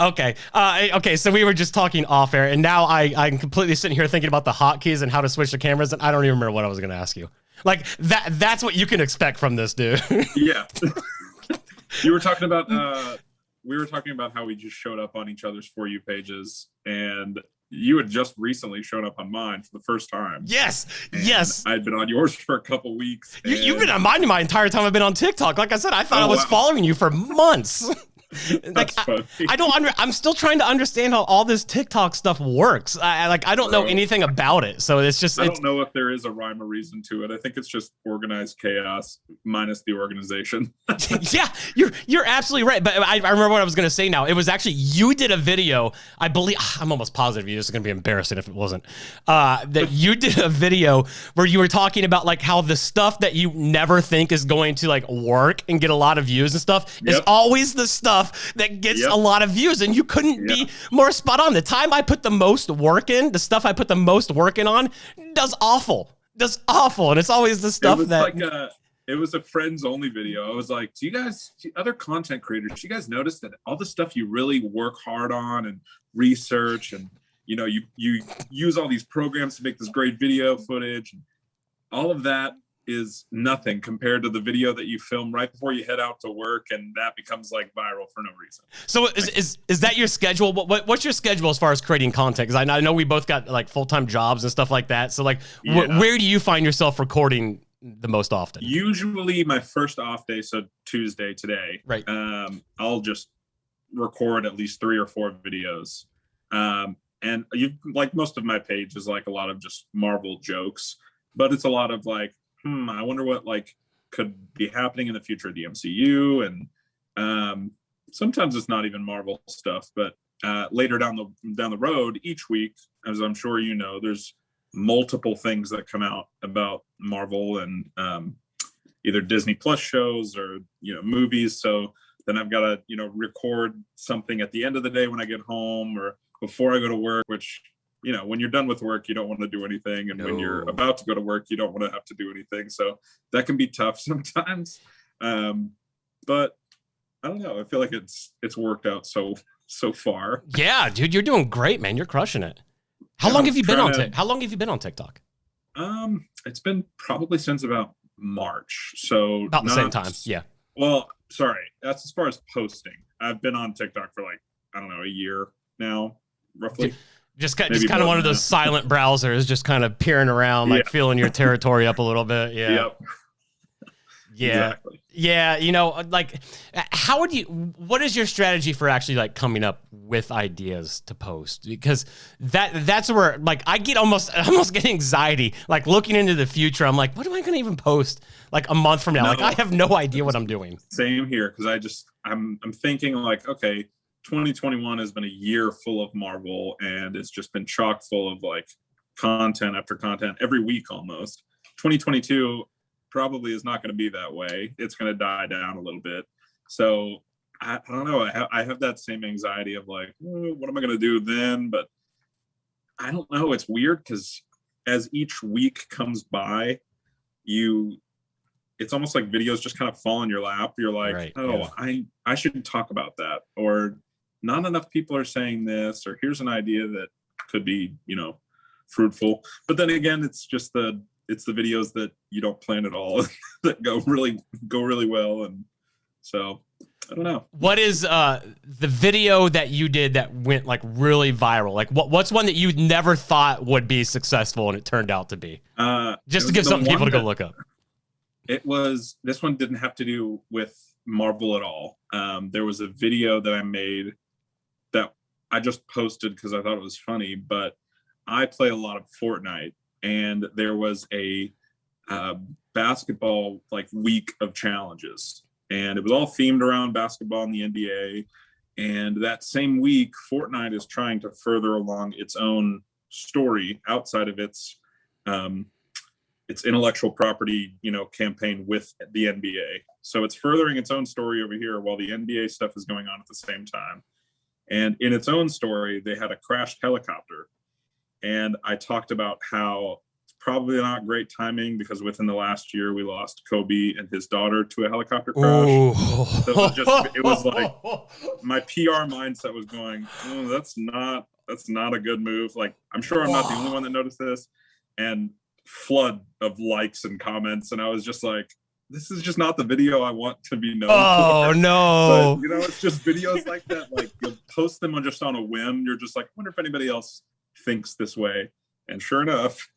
Okay. Okay. So we were just talking off air, and now I'm completely sitting here thinking about the hotkeys and how to switch the cameras, and I don't even remember what I was going to ask you. Like that's what you can expect from this dude. Yeah. You were talking about, we were talking about how we just showed up on each other's For You pages, and you had just recently shown up on mine for the first time. Yes. And yes. I'd been on yours for a couple weeks. You've been on mine my entire time I've been on TikTok. Like I said, I thought I was following you for months. Like I don't I'm still trying to understand how all this TikTok stuff works. I don't know anything about it. So it's just, I don't know if there is a rhyme or reason to it. I think it's just organized chaos minus the organization. Yeah, you're absolutely right. But I remember what I was going to say now. It was actually, you did a video, I believe, I'm almost positive this is going to be embarrassing if it wasn't, that you did a video where you were talking about like how the stuff that you never think is going to like work and get a lot of views and stuff is always the stuff that gets a lot of views, and you couldn't be more spot on. The time I put the most work in, the stuff I put the most work in on does awful, and it's always the stuff it was a friends only video. I was like, do you guys, other content creators, do you guys notice that all the stuff you really work hard on and research, and you know, you use all these programs to make this great video footage, and all of that is nothing compared to the video that you film right before you head out to work, and that becomes like viral for no reason. So is that your schedule? What's your schedule as far as creating content? Because I know we both got like full-time jobs and stuff like that. So like, where do you find yourself recording the most often? Usually my first off day, so Tuesday today, right? I'll just record at least 3 or 4 videos, and you like most of my page is like a lot of just Marvel jokes, but it's a lot of like, I wonder what like could be happening in the future of the MCU, and sometimes it's not even Marvel stuff, but later down the road each week, as I'm sure you know, there's multiple things that come out about Marvel and either Disney Plus shows or movies. So then I've got to record something at the end of the day when I get home or before I go to work, which when you're done with work, you don't want to do anything. And when you're about to go to work, you don't want to have to do anything. So that can be tough sometimes. But I don't know. I feel like it's worked out so far. Yeah, dude, you're doing great, man. You're crushing it. How long have you been on TikTok? It's been probably since about March. So about the same time. Yeah. Well, sorry. That's as far as posting. I've been on TikTok for like, I don't know, a year now, roughly. Just kind of one of those silent browsers, just kind of peering around, like feeling your territory up a little bit. Yeah. Yep. Yeah. Exactly. Yeah. Like, what is your strategy for actually like coming up with ideas to post? Because that's where like I almost get anxiety, like looking into the future. I'm like, what am I going to even post like a month from now? Like I have no idea what I'm doing. Same here. Cause I'm thinking like, okay, 2021 has been a year full of Marvel, and it's just been chock full of like content after content every week almost. 2022 probably is not going to be that way. It's going to die down a little bit. So I don't know. I have that same anxiety of like, what am I going to do then? But I don't know. It's weird because as each week comes by, it's almost like videos just kind of fall in your lap. You're like, I should talk about that, or not enough people are saying this, or here's an idea that could be, fruitful. But then again, it's just the videos that you don't plan at all that go really well. And so I don't know. What is the video that you did that went like really viral? Like what's one that you never thought would be successful and it turned out to be? Just to give some people to go look up. This one didn't have to do with Marvel at all. There was a video that I made that I just posted because I thought it was funny, but I play a lot of Fortnite, and there was a basketball like week of challenges, and it was all themed around basketball in the NBA. And that same week, Fortnite is trying to further along its own story outside of its intellectual property, campaign with the NBA. So it's furthering its own story over here while the NBA stuff is going on at the same time. And in its own story, they had a crashed helicopter. And I talked about how probably not great timing because within the last year we lost Kobe and his daughter to a helicopter crash. Ooh. So it was like my PR mindset was going, oh, that's not a good move. Like, I'm sure I'm not the only one that noticed this. And flood of likes and comments, and I was just like, this is just not the video I want to be known for. Oh no. But, it's just videos like that. Like, you'll post them just on a whim. You're just like, I wonder if anybody else thinks this way. And sure enough.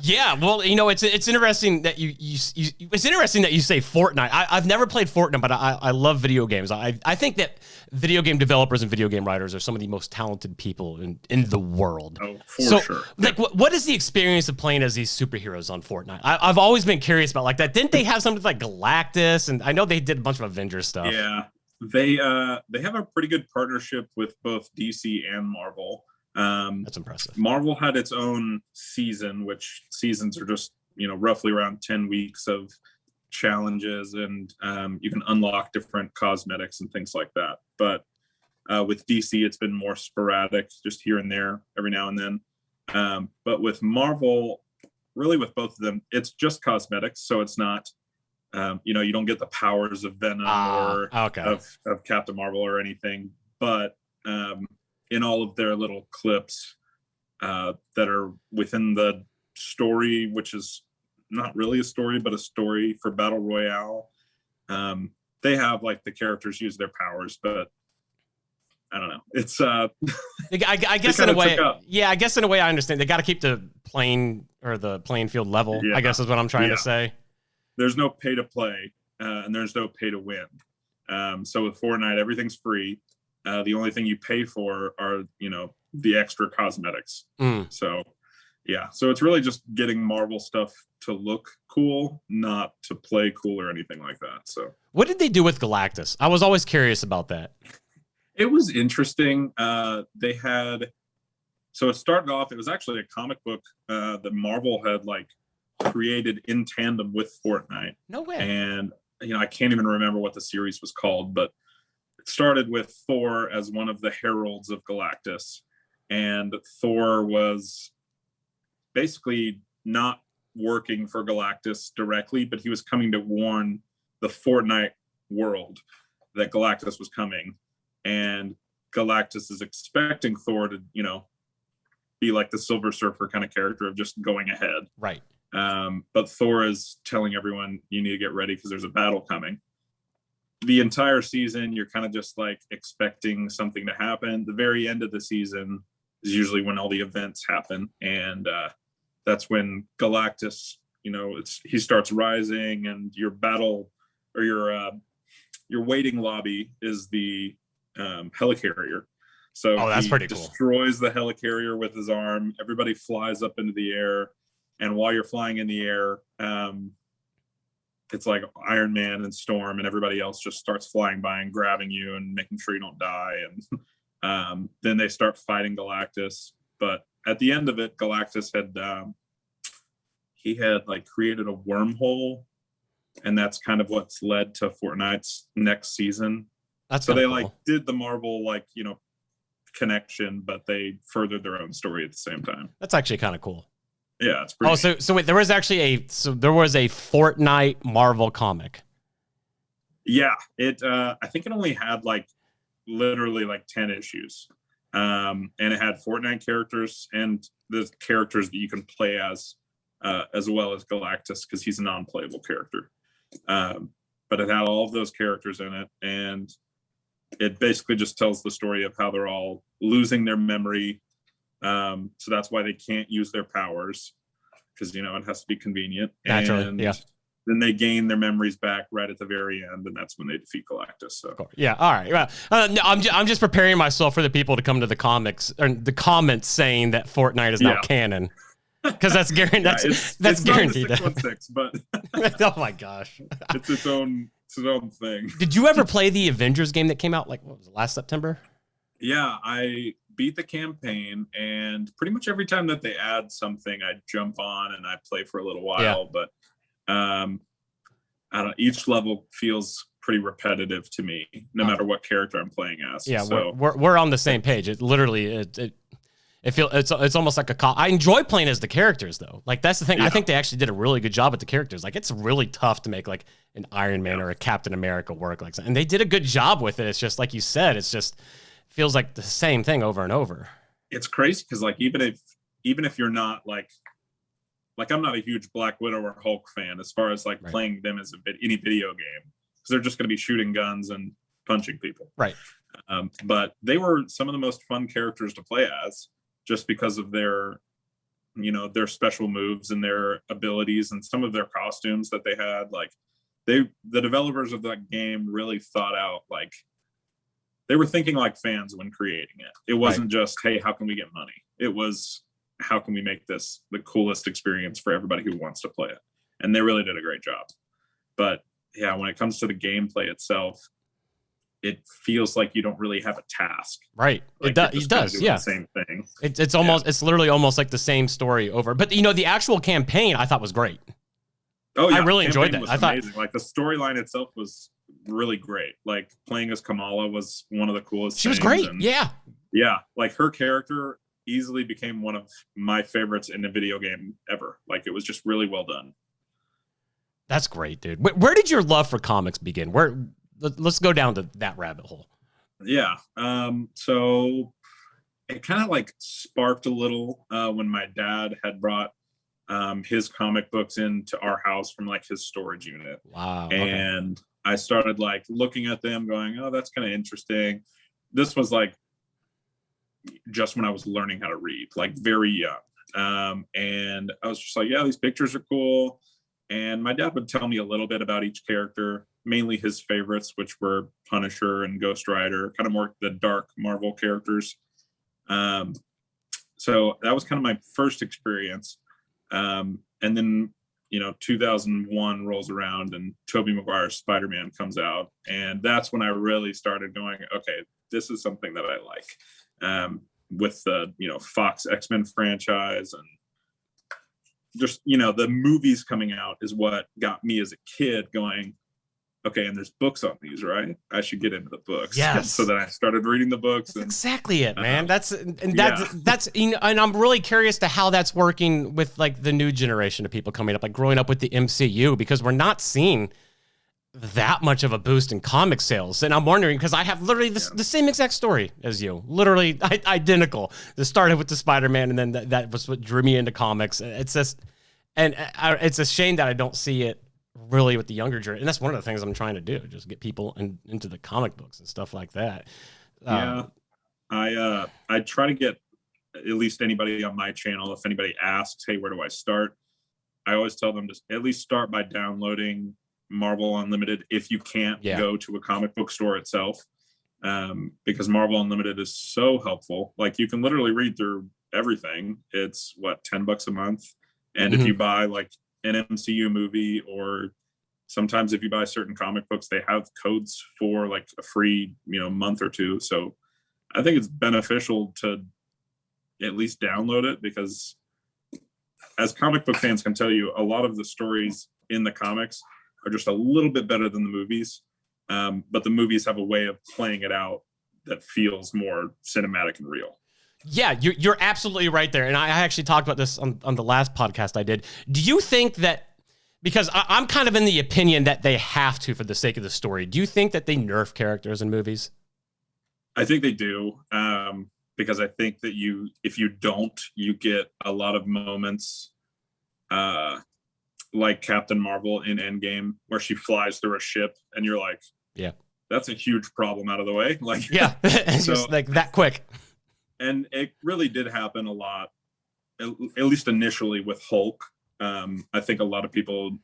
Yeah, well, it's interesting that it's interesting that you say Fortnite. I've never played Fortnite, but I love video games. I think that video game developers and video game writers are some of the most talented people in the world. Oh, for sure. Like, what is the experience of playing as these superheroes on Fortnite? I've always been curious about like that. Didn't they have something like Galactus? And I know they did a bunch of Avengers stuff. Yeah, they have a pretty good partnership with both DC and Marvel. That's impressive. Marvel had its own season, which seasons are just roughly around 10 weeks of challenges, and you can unlock different cosmetics and things like that. But with DC, it's been more sporadic, just here and there every now and then. But with Marvel, really with both of them, it's just cosmetics, so it's not you don't get the powers of Venom or of Captain Marvel or anything, but in all of their little clips that are within the story, which is not really a story, but a story for Battle Royale. They have like the characters use their powers, but I don't know. It's I guess in a way, I guess in a way I understand. They got to keep the playing field level. Yeah. I guess is what I'm trying to say. There's no pay to play, and there's no pay to win. So with Fortnite, everything's free. The only thing you pay for are, the extra cosmetics. So, yeah. So it's really just getting Marvel stuff to look cool, not to play cool or anything like that. So, what did they do with Galactus? I was always curious about that. It was interesting. They had, so it started off, it was actually a comic book that Marvel had created in tandem with Fortnite. No way. And, I can't even remember what the series was called, but it started with Thor as one of the heralds of Galactus, and Thor was basically not working for Galactus directly, but he was coming to warn the Fortnite world that Galactus was coming, and Galactus is expecting Thor to, be like the Silver Surfer kind of character of just going ahead. Right. But Thor is telling everyone, you need to get ready because there's a battle coming. The entire season, you're kind of just expecting something to happen. The very end of the season is usually when all the events happen. And that's when Galactus, he starts rising, and your battle or your waiting lobby is the helicarrier. So that's pretty cool. Destroys the helicarrier with his arm. Everybody flies up into the air. And while you're flying in the air, it's like Iron Man and Storm and everybody else just starts flying by and grabbing you and making sure you don't die. And then they start fighting Galactus. But at the end of it, Galactus had created a wormhole, and that's kind of what's led to Fortnite's next season. That's so they cool. Did the Marvel connection, but they furthered their own story at the same time. That's actually kind of cool. Yeah, it's pretty. Oh, so wait, there was actually a Fortnite Marvel comic. Yeah, I think it only had literally 10 issues, and it had Fortnite characters and the characters that you can play as well as Galactus, because he's a non-playable character. But it had all of those characters in it, and it basically just tells the story of how they're all losing their memory. So that's why they can't use their powers, because it has to be convenient. Naturally, and yeah. Then they gain their memories back right at the very end, and that's when they defeat Galactus. So yeah, all right. Well, no, I'm just preparing myself for the people to come to the comics or the comments saying that Fortnite is now canon, because that's guaranteed. That's guaranteed. Not the 616, but oh my gosh, it's its own thing. Did you ever play the Avengers game that came out what was it, last September? Yeah, I beat the campaign, and pretty much every time that they add something, I jump on and I play for a little while. Yeah. But I don't know, each level feels pretty repetitive to me, no matter what character I'm playing as. Yeah, so we're on the same page. It literally It's almost like I enjoy playing as the characters though. Like that's the thing. Yeah. I think they actually did a really good job with the characters. Like it's really tough to make like an Iron Man or a Captain America work like that. And they did a good job with it. It's just like you said, it's just feels like the same thing over and over. It's crazy because like even if you're not like I'm not a huge Black Widow or Hulk fan as far as like playing them as any video game, because they're just going to be shooting guns and punching people. Right. But they were some of the most fun characters to play as, just because of their special moves and their abilities and some of their costumes that they had. Like the developers of that game really thought out, like they were thinking like fans when creating it. It wasn't just, hey, how can we get money? It was, how can we make this the coolest experience for everybody who wants to play it? And they really did a great job. But yeah, when it comes to the gameplay itself, it feels like you don't really have a task. Right. Like it does. Yeah. The same thing. It's almost, it's literally almost like the same story over. But the actual campaign I thought was great. Oh yeah. I really enjoyed that. I thought amazing. Like the storyline itself was really great. Like playing as Kamala was one of the coolest. She was great. Yeah. Yeah. Like her character easily became one of my favorites in a video game ever. Like it was just really well done. That's great, dude. Where did your love for comics begin? Let's go down to that rabbit hole. Yeah. So it kind of like sparked a little when my dad had brought his comic books into our house from like his storage unit. Wow. And I started like looking at them going, oh, that's kind of interesting. This was like just when I was learning how to read, like very young. And I was just like, yeah, these pictures are cool. And my dad would tell me a little bit about each character, mainly his favorites, which were Punisher and Ghost Rider, kind of more the dark Marvel characters. So that was kind of my first experience. And then, 2001 rolls around and Tobey Maguire's Spider-Man comes out. And that's when I really started going, okay, this is something that I like. With the, Fox X-Men franchise and just, the movies coming out is what got me as a kid going, okay, and there's books on these, right? I should get into the books. Yes. So then I started reading the books. That's exactly it, man. That's and I'm really curious to how that's working with like the new generation of people coming up, like growing up with the MCU, because we're not seeing that much of a boost in comic sales. And I'm wondering, because I have literally the same exact story as you, literally identical. It started with the Spider-Man, and then that was what drew me into comics. It's just, it's a shame that I don't see it really with the younger generation. And that's one of the things I'm trying to do, just get people into the comic books and stuff like that. I try to get at least anybody on my channel, if anybody asks, hey, where do I start? I always tell them to at least start by downloading Marvel Unlimited if you can't go to a comic book store itself, because Marvel Unlimited is so helpful. Like you can literally read through everything. It's what, $10 a month, and if you buy like an MCU movie, or sometimes if you buy certain comic books, they have codes for like a free month or two. So I think it's beneficial to at least download it, because as comic book fans can tell you, a lot of the stories in the comics are just a little bit better than the movies. But the movies have a way of playing it out that feels more cinematic and real. Yeah, you're absolutely right there. And I actually talked about this on the last podcast I did. Do you think that, because I'm kind of in the opinion that they have to for the sake of the story, do you think that they nerf characters in movies? I think they do. Because I think that if you don't, you get a lot of moments like Captain Marvel in Endgame, where she flies through a ship and you're like, yeah, that's a huge problem out of the way. Like, yeah, it's so, just like that quick. And it really did happen a lot, at least initially with Hulk. I think a lot of people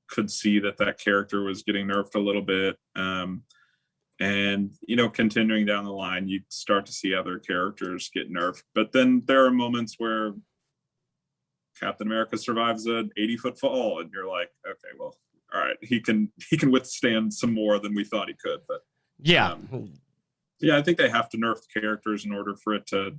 could see that character was getting nerfed a little bit. And, continuing down the line, you start to see other characters get nerfed. But then there are moments where Captain America survives an 80-foot fall, and you're like, okay, well, all right, he can withstand some more than we thought he could. But yeah, I think they have to nerf characters in order for it to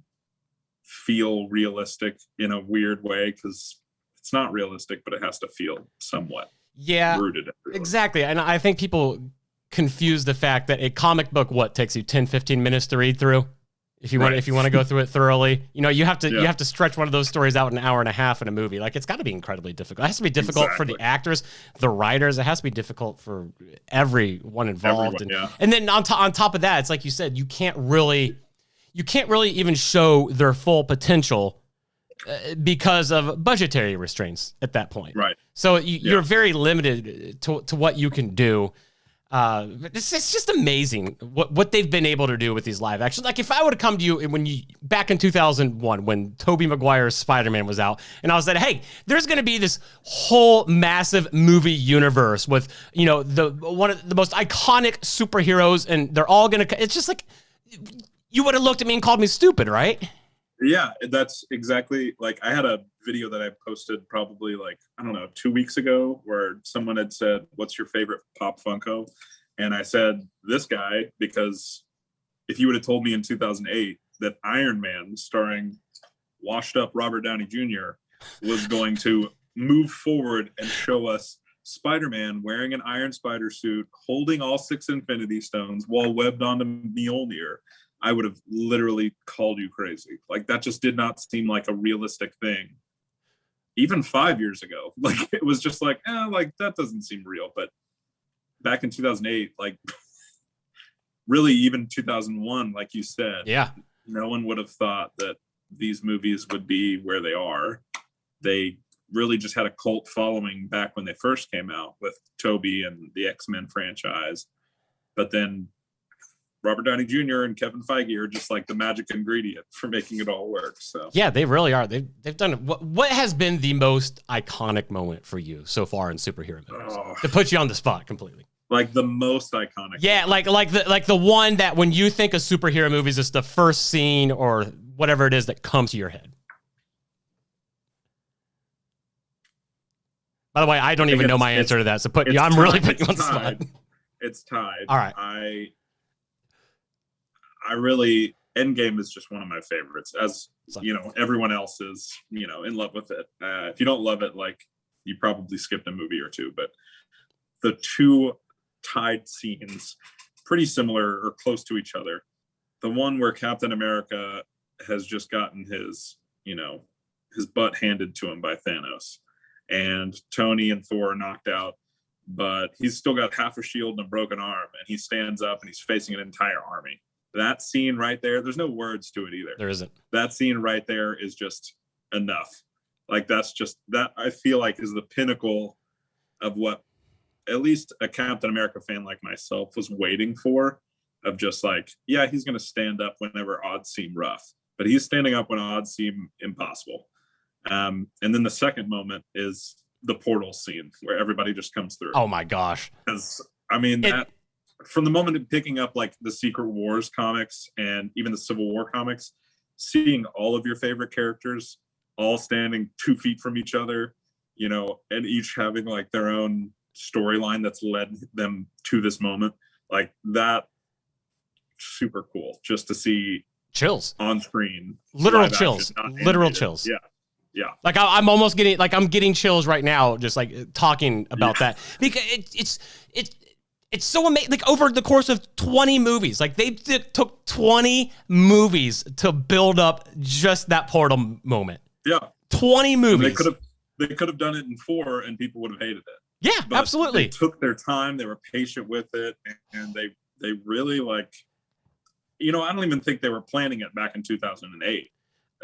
feel realistic in a weird way, because it's not realistic, but it has to feel somewhat rooted. Exactly. And I think people confuse the fact that a comic book, takes you 10, 15 minutes to read through? If you want to go through it thoroughly, you have to stretch one of those stories out an hour and a half in a movie. Like, it's got to be incredibly difficult. It has to be difficult for the actors, the writers. It has to be difficult for everyone involved. And then on top of that, it's like you said, you can't really even show their full potential because of budgetary restraints at that point. Right. So you're very limited to what you can do. It's just amazing what they've been able to do with these live action. Like, if I would have come to you back in 2001 when Tobey Maguire's Spider-Man was out, and I was like, hey, there's going to be this whole massive movie universe with one of the most iconic superheroes, and they're all going to. It's just like, you would have looked at me and called me stupid, right? Yeah, that's exactly, like, I had a video that I posted probably, like, I don't know, 2 weeks ago, where someone had said, what's your favorite Pop Funko? And I said, this guy, because if you would have told me in 2008 that Iron Man, starring washed up Robert Downey Jr., was going to move forward and show us Spider-Man wearing an Iron Spider suit, holding all 6 Infinity Stones while webbed onto Mjolnir, I would have literally called you crazy. Like, that just did not seem like a realistic thing. Even 5 years ago, like, it was just like, like, that doesn't seem real. But back in 2008, like, really even 2001, like you said, no one would have thought that these movies would be where they are. They really just had a cult following back when they first came out with Tobey and the X-Men franchise. But then Robert Downey Jr. and Kevin Feige are just like the magic ingredient for making it all work. So yeah, they really are. They've done it. What has been the most iconic moment for you so far in superhero movies? To put you on the spot completely. Like the most iconic. Yeah, like the one that when you think of superhero movies, it's the first scene or whatever it is that comes to your head. By the way, I don't even know my answer to that. So I'm really putting you on the spot. It's tied. All right. I really, Endgame is just one of my favorites, as everyone else is, in love with it. If you don't love it, like, you probably skipped a movie or two, but the two tied scenes, pretty similar or close to each other. The one where Captain America has just gotten his butt handed to him by Thanos, and Tony and Thor are knocked out, but he's still got half a shield and a broken arm, and he stands up and he's facing an entire army. That scene right there, there's no words to it either. There isn't. That scene right there is just enough. Like, that I feel like is the pinnacle of what at least a Captain America fan like myself was waiting for, of just like, yeah, he's going to stand up whenever odds seem rough, but he's standing up when odds seem impossible. And then the second moment is the portal scene where everybody just comes through. Oh my gosh. Because, I mean, from the moment of picking up like the Secret Wars comics and even the Civil War comics, seeing all of your favorite characters all standing 2 feet from each other, and each having like their own storyline that's led them to this moment, like that, super cool just to see chills on screen. Literal chills. Literal chills. Yeah. Like, I'm almost I'm getting chills right now just like talking about that, because it's so amazing. Like, over the course of 20 movies, like, they took 20 movies to build up just that portal moment. Yeah. 20 movies. They could have done it in 4 and people would have hated it. Yeah, but absolutely. They took their time. They were patient with it. And they really, like, I don't even think they were planning it back in 2008,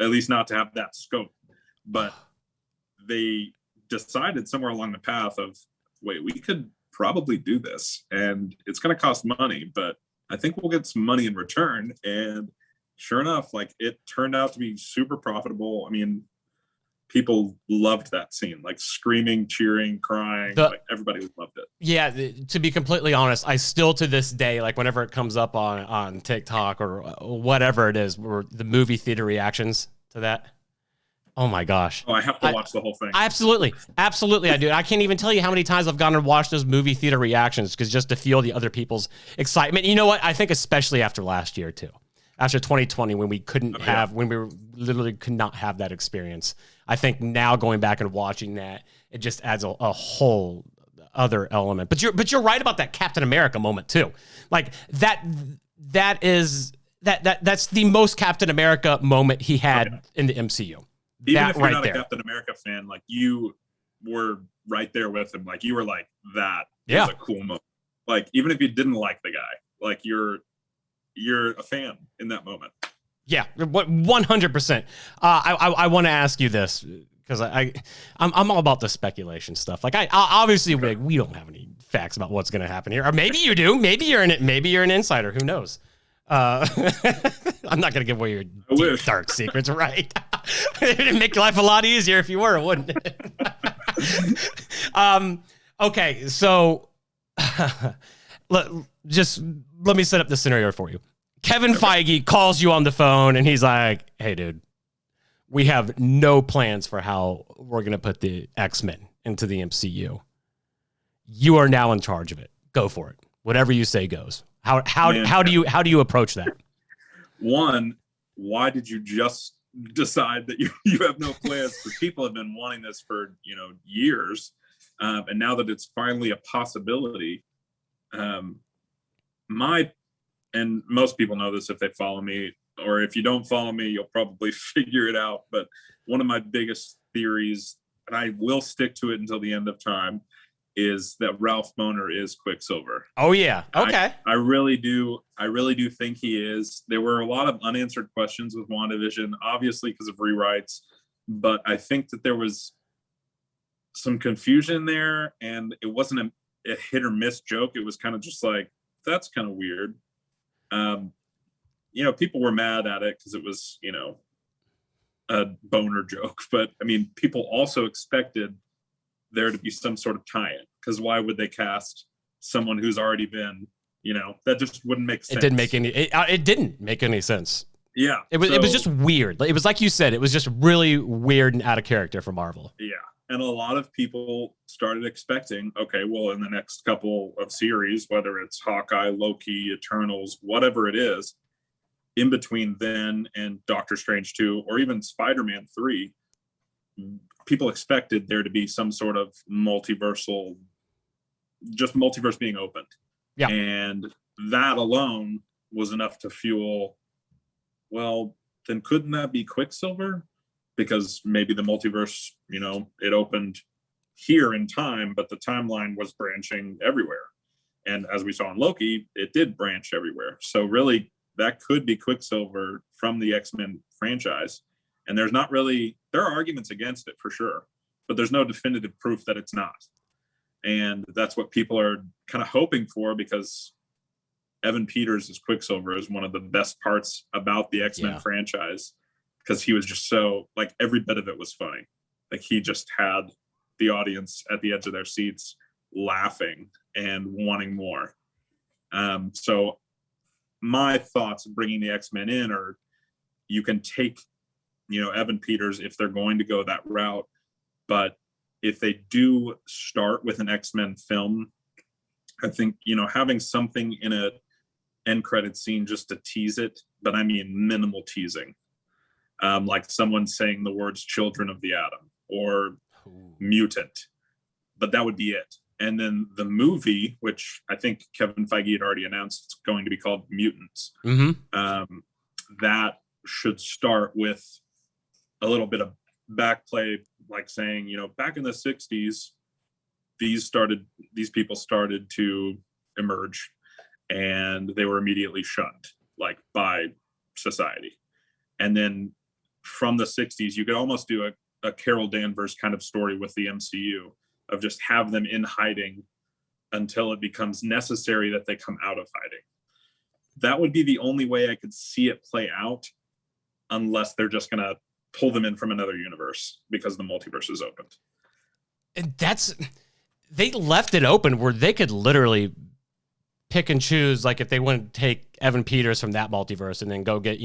at least not to have that scope. But they decided somewhere along the path of, wait, we could probably do this, and it's going to cost money, but I think we'll get some money in return. And sure enough, like, it turned out to be super profitable. I mean, people loved that scene, like, screaming, cheering, crying, like, everybody loved it. Yeah, to be completely honest, I still to this day, like, whenever it comes up on TikTok or whatever it is, or the movie theater reactions to that, oh my gosh. Oh, I have to watch the whole thing. Absolutely. Absolutely, I do. I can't even tell you how many times I've gone and watched those movie theater reactions, because just to feel the other people's excitement. You know what? I think especially after last year too. After 2020, when we when we literally could not have that experience. I think now going back and watching that, it just adds a whole other element. But you're right about that Captain America moment too. Like, that is that's the most Captain America moment he had in the MCU. Even that if you're right not there. a Captain America fan, like you were right there with him. Like you were like, that Yeah. is a cool moment. Like even if you didn't like the guy, like you're a fan in that moment. Yeah, 100%. I want to ask you this because I'm all about the speculation stuff. Like I obviously we don't have any facts about what's going to happen here, or maybe you do. Maybe you're an insider. Who knows? I'm not going to give away your deep, dark secrets, right? It'd make your life a lot easier if you were, wouldn't it? Okay, so let me set up the scenario for you. Kevin Feige calls you on the phone and he's like, hey, dude, we have no plans for how we're going to put the X-Men into the MCU. You are now in charge of it. Go for it. Whatever you say goes. How do you approach that? One, why did you just decide that you have no plans? Because people have been wanting this for years, and now that it's finally a possibility, and most people know this if they follow me, or if you don't follow me, you'll probably figure it out. But one of my biggest theories, and I will stick to it until the end of time, is that Ralph Bohner is Quicksilver. Oh yeah. Okay. I really do think he is. There were a lot of unanswered questions with WandaVision, obviously because of rewrites, but I think that there was some confusion there, and it wasn't a hit or miss joke. It was kind of just like, that's kind of weird. People were mad at it because it was, a boner joke, but I mean, people also expected there to be some sort of tie-in, because why would they cast someone who's already been, that just wouldn't make sense. It didn't make any sense. Yeah. It was just weird. It was like you said, it was just really weird and out of character for Marvel. Yeah. And a lot of people started expecting, okay, well, in the next couple of series, whether it's Hawkeye, Loki, Eternals, whatever it is, in between then and Doctor Strange 2, or even Spider-Man 3, people expected there to be some sort of multiverse being opened. Yeah. And that alone was enough to fuel, well, then couldn't that be Quicksilver? Because maybe the multiverse, it opened here in time, but the timeline was branching everywhere. And as we saw in Loki, it did branch everywhere. So really, that could be Quicksilver from the X-Men franchise. And there are arguments against it for sure, but there's no definitive proof that it's not. And that's what people are kind of hoping for, because Evan Peters as Quicksilver is one of the best parts about the X-Men franchise, because he was just so, like, every bit of it was funny. Like, he just had the audience at the edge of their seats laughing and wanting more. So my thoughts of bringing the X-Men in are, you can take Evan Peters if they're going to go that route. But if they do start with an X-Men film, I think, having something in a end credit scene just to tease it, but I mean minimal teasing. Like someone saying the words "Children of the Atom" or "mutant," but that would be it. And then the movie, which I think Kevin Feige had already announced, it's going to be called Mutants. Mm-hmm. That should start with a little bit of backplay, like saying, back in the 60s, these people started to emerge, and they were immediately shunned, like, by society. And then from the 60s, you could almost do a Carol Danvers kind of story with the MCU, of just have them in hiding until it becomes necessary that they come out of hiding. That would be the only way I could see it play out, unless they're just going to pull them in from another universe because the multiverse is opened. And they left it open where they could literally pick and choose, like if they want to take Evan Peters from that multiverse and then go get,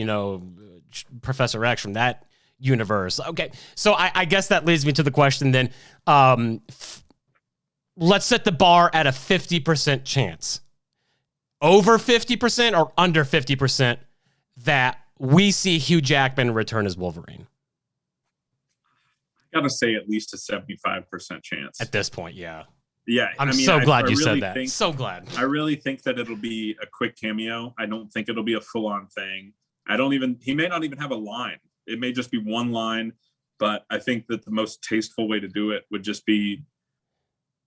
Professor X from that universe. Okay, so I guess that leads me to the question then. Let's set the bar at a 50% chance. Over 50% or under 50% that we see Hugh Jackman return as Wolverine? I gotta say at least a 75% chance. At this point, yeah. Yeah, I'm I mean, so glad I you really said that. So glad. I really think that it'll be a quick cameo. I don't think it'll be a full-on thing. He may not even have a line. It may just be one line, but I think that the most tasteful way to do it would just be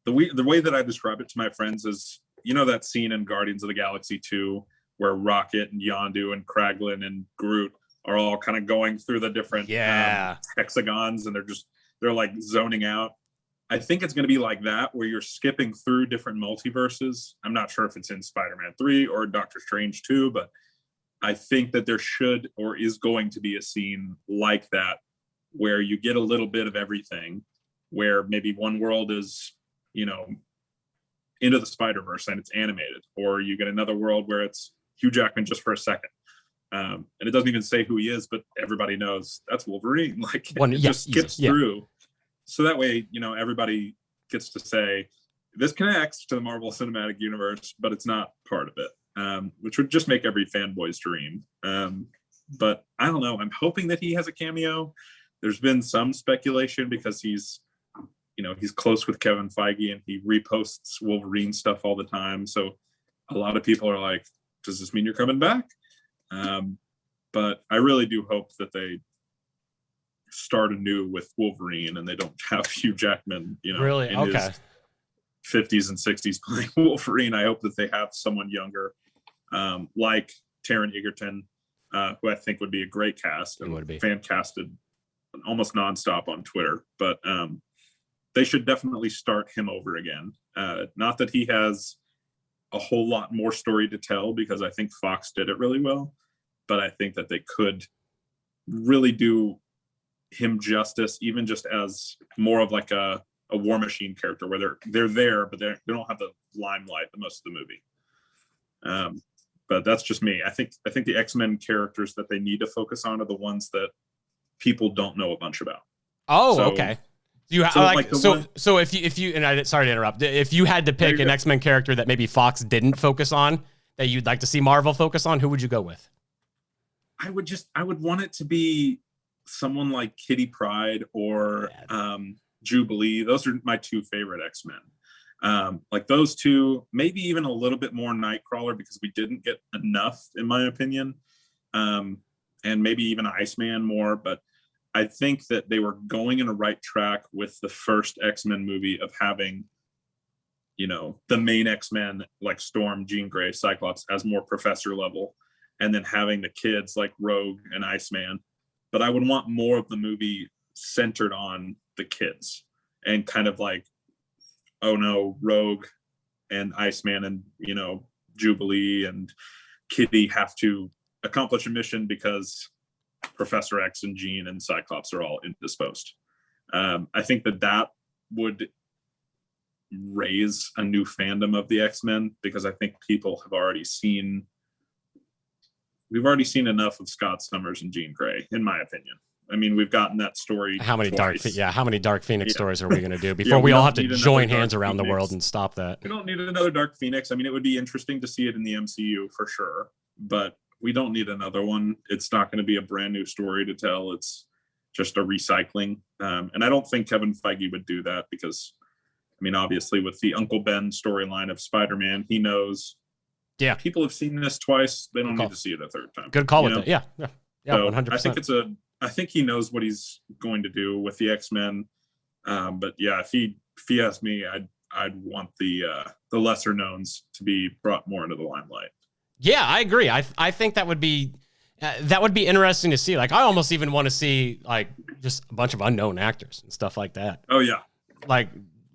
the way that I describe it to my friends is, you know, that scene in Guardians of the Galaxy 2 where Rocket and Yondu and Kraglin and Groot are all kind of going through the different hexagons, and they're like zoning out. I think it's going to be like that, where you're skipping through different multiverses. I'm not sure if it's in Spider-Man 3 or Doctor Strange 2, but I think that there should or is going to be a scene like that where you get a little bit of everything, where maybe one world is, you know, Into the Spider-Verse and it's animated, or you get another world where it's Hugh Jackman just for a second. And it doesn't even say who he is, but everybody knows that's Wolverine. Like, it just skips through. So that way, you know, everybody gets to say, this connects to the Marvel Cinematic Universe, but it's not part of it, which would just make every fanboy's dream. But I don't know. I'm hoping that he has a cameo. There's been some speculation because he's close with Kevin Feige and he reposts Wolverine stuff all the time. So a lot of people are like, does this mean you're coming back? But I really do hope that they start anew with Wolverine and they don't have Hugh Jackman, you know, really? in his 50s and 60s playing Wolverine. I hope that they have someone younger, like Taron Egerton, who I think would be a great cast and fan casted almost nonstop on Twitter. But they should definitely start him over again. Not that he has a whole lot more story to tell, because I think Fox did it really well, but I think that they could really do him justice, even just as more of like a War Machine character, where they're there, but they don't have the limelight the most of the movie. But that's just me. I think the X-Men characters that they need to focus on are the ones that people don't know a bunch about. Oh, so, okay. So if you and sorry to interrupt, if you had to pick an X-Men character that maybe Fox didn't focus on that you'd like to see Marvel focus on, who would you go with? I would want it to be someone like Kitty Pryde or Jubilee. Those are my two favorite X-Men. Like those two, maybe even a little bit more Nightcrawler, because we didn't get enough, in my opinion. And maybe even Iceman more, but I think that they were going in a right track with the first X-Men movie of having, you know, the main X-Men like Storm, Jean Grey, Cyclops as more professor level, and then having the kids like Rogue and Iceman. But I would want more of the movie centered on the kids and kind of like, oh no, Rogue and Iceman and, you know, Jubilee and Kitty have to accomplish a mission because Professor X and Jean and Cyclops are all indisposed. I think that would raise a new fandom of the X-Men, because I think people have already seen enough of Scott Summers and Jean Grey, in my opinion. I mean, we've gotten that story. How many Dark Phoenix stories are we going to do before we all have to join hands around the world and stop that? We don't need another Dark Phoenix. I mean, it would be interesting to see it in the MCU for sure, but we don't need another one. It's not going to be a brand new story to tell. It's just a recycling. And I don't think Kevin Feige would do that, because, I mean, obviously with the Uncle Ben storyline of Spider-Man, he knows people have seen this twice. They don't need to see it a third time. Good call with that. Yeah. So 100%. I think he knows what he's going to do with the X-Men. But yeah, if he asked me, I'd want the lesser knowns to be brought more into the limelight. Yeah, I agree. I think that would be interesting to see. Like, I almost even want to see like just a bunch of unknown actors and stuff like that. Oh yeah, like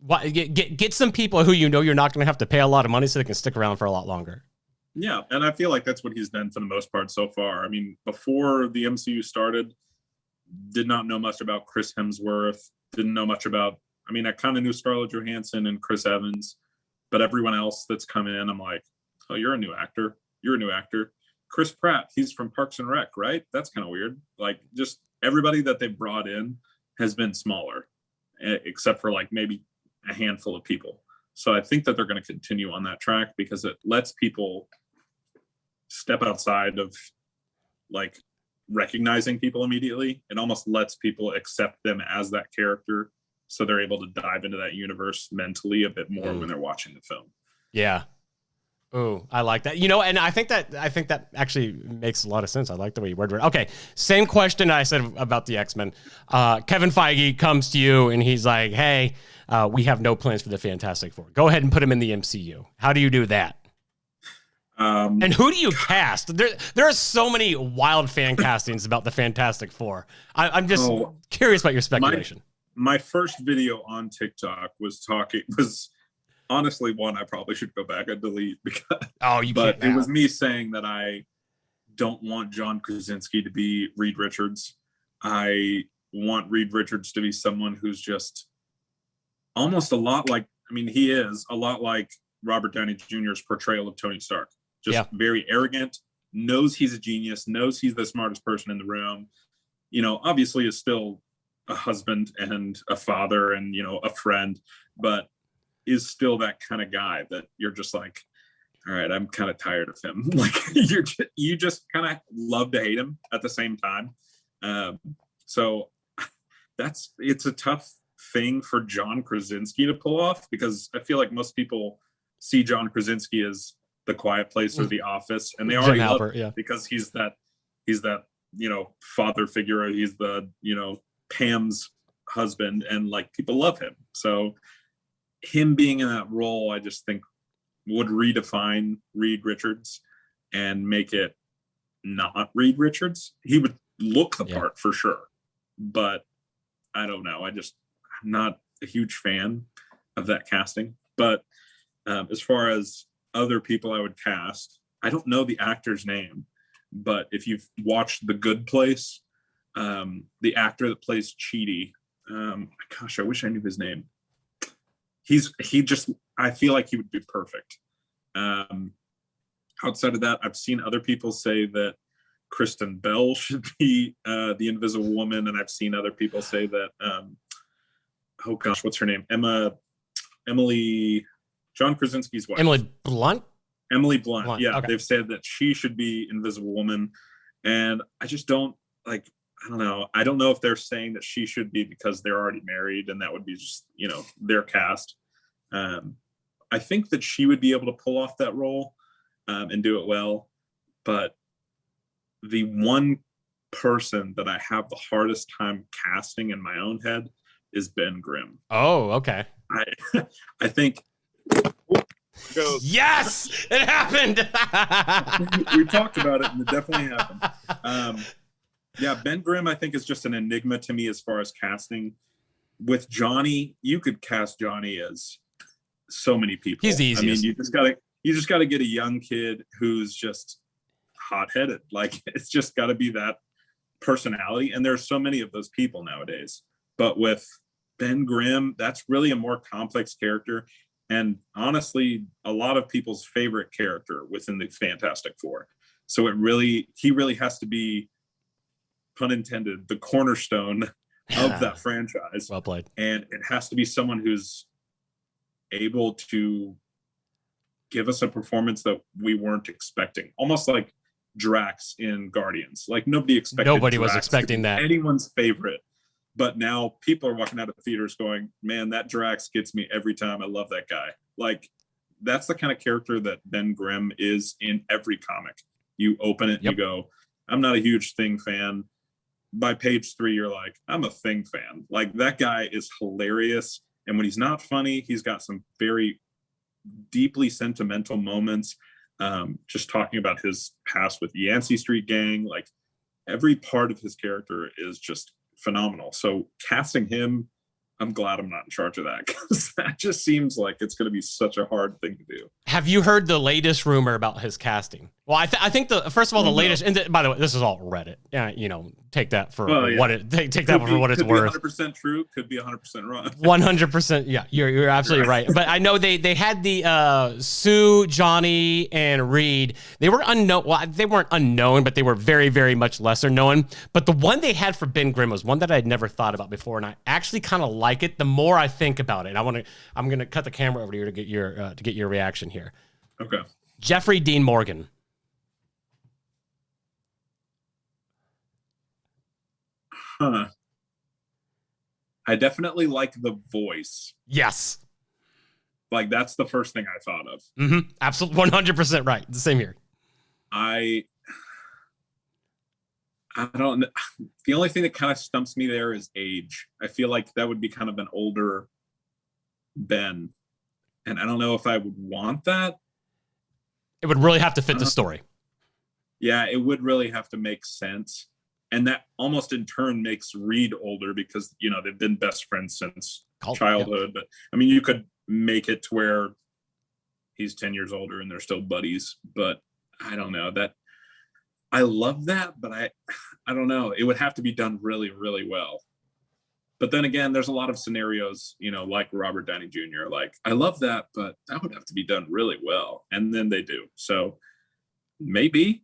get some people who, you know, you're not going to have to pay a lot of money, so they can stick around for a lot longer. Yeah, and I feel like that's what he's done for the most part so far. I mean, before the MCU started, did not know much about Chris Hemsworth. Didn't know much about. I mean, I kind of knew Scarlett Johansson and Chris Evans, but everyone else that's come in, I'm like, oh, you're a new actor. You're a new actor. Chris Pratt, he's from Parks and Rec, right? That's kind of weird. Like, just everybody that they brought in has been smaller, except for like maybe a handful of people. So I think that they're going to continue on that track, because it lets people step outside of like recognizing people immediately. It almost lets people accept them as that character, so they're able to dive into that universe mentally a bit more when they're watching the film. Yeah. Oh, I like that. You know, and I think that actually makes a lot of sense. I like the way you worded it. Okay, same question I said about the X-Men. Kevin Feige comes to you and he's like, "Hey, we have no plans for the Fantastic Four. Go ahead and put him in the MCU." How do you do that? And who do you cast? There are so many wild fan castings about the Fantastic Four. I'm just curious about your speculation. My first video on TikTok was honestly one I probably should go back and delete because it was me saying that I don't want John Krasinski to be Reed Richards. I want Reed Richards to be someone who's just almost a lot like, he is a lot like Robert Downey Jr.'s portrayal of Tony Stark. Just very arrogant, knows he's a genius, knows he's the smartest person in the room, obviously is still a husband and a father and, a friend, but is still that kind of guy that you're just like, all right, I'm kind of tired of him. Like you just kind of love to hate him at the same time. So it's a tough thing for John Krasinski to pull off, because I feel like most people see John Krasinski as The Quiet Place or The Office, and they already love him because he's that father figure. He's the Pam's husband, and like people love him. So him being in that role, I just think would redefine Reed Richards and make it not Reed Richards. He would look the part for sure, but I don't know. I'm not a huge fan of that casting. But as far as other people I would cast, I don't know the actor's name, but if you've watched The Good Place, the actor that plays Chidi, gosh, I wish I knew his name. I feel like he would be perfect. Outside of that, I've seen other people say that Kristen Bell should be the Invisible Woman, and I've seen other people say that what's her name? Emily, John Krasinski's wife. Emily Blunt? Emily Blunt. Yeah, okay. They've said that she should be Invisible Woman, and I just don't like. I don't know. I don't know if they're saying that she should be because they're already married, and that would be just their cast. I think that she would be able to pull off that role and do it well, but the one person that I have the hardest time casting in my own head is Ben Grimm. Oh, okay. I think. Yes, it happened. We talked about it, and it definitely happened. Ben Grimm, I think, is just an enigma to me as far as casting. With Johnny, you could cast Johnny as so many people. He's the easiest. You just gotta get a young kid who's just hot-headed. Like, it's just got to be that personality, and there's so many of those people nowadays. But with Ben Grimm, that's really a more complex character, and honestly, a lot of people's favorite character within the Fantastic Four. So he really has to be, pun intended, the cornerstone of that franchise. Well played. And it has to be someone who's able to give us a performance that we weren't expecting, almost like Drax in Guardians. Like nobody was expecting that. Anyone's favorite, but now people are walking out of the theaters going, "Man, that Drax gets me every time. I love that guy." Like that's the kind of character that Ben Grimm is in every comic. You open it, you go, "I'm not a huge Thing fan." By page 3, you're like, "I'm a Thing fan." Like that guy is hilarious, and when he's not funny, he's got some very deeply sentimental moments. Just talking about his past with Yancey Street Gang, like every part of his character is just phenomenal. So casting him, I'm glad I'm not in charge of that, because that just seems like it's going to be such a hard thing to do. Have you heard the latest rumor about his casting? Well, I think first of all, the latest, and by the way, this is all Reddit. Yeah, take that for what it's worth. 100% true, could be 100% wrong. 100%. Yeah, you're absolutely right. But I know they had the Sue, Johnny, and Reed. They were unknown. Well, they weren't unknown, but they were very, very much lesser known. But the one they had for Ben Grimm was one that I'd never thought about before, and I actually kind of like it the more I think about it. I'm gonna cut the camera over to you to get your reaction here. Okay. Jeffrey Dean Morgan. I definitely like the voice. Yes. Like that's the first thing I thought of. Absolutely, 100% right. The same here. I don't know. The only thing that kind of stumps me there is age. I feel like that would be kind of an older Ben, and I don't know if I would want that. It would really have to fit the story. Yeah, it would really have to make sense. And that almost in turn makes Reed older because, you know, they've been best friends since childhood. Yeah. But I mean, you could make it to where he's 10 years older and they're still buddies. But I don't know that. I love that, but I don't know. It would have to be done really, really well. But then again, there's a lot of scenarios, you know, like Robert Downey Jr. Like, I love that, but that would have to be done really well. And then they do. So maybe.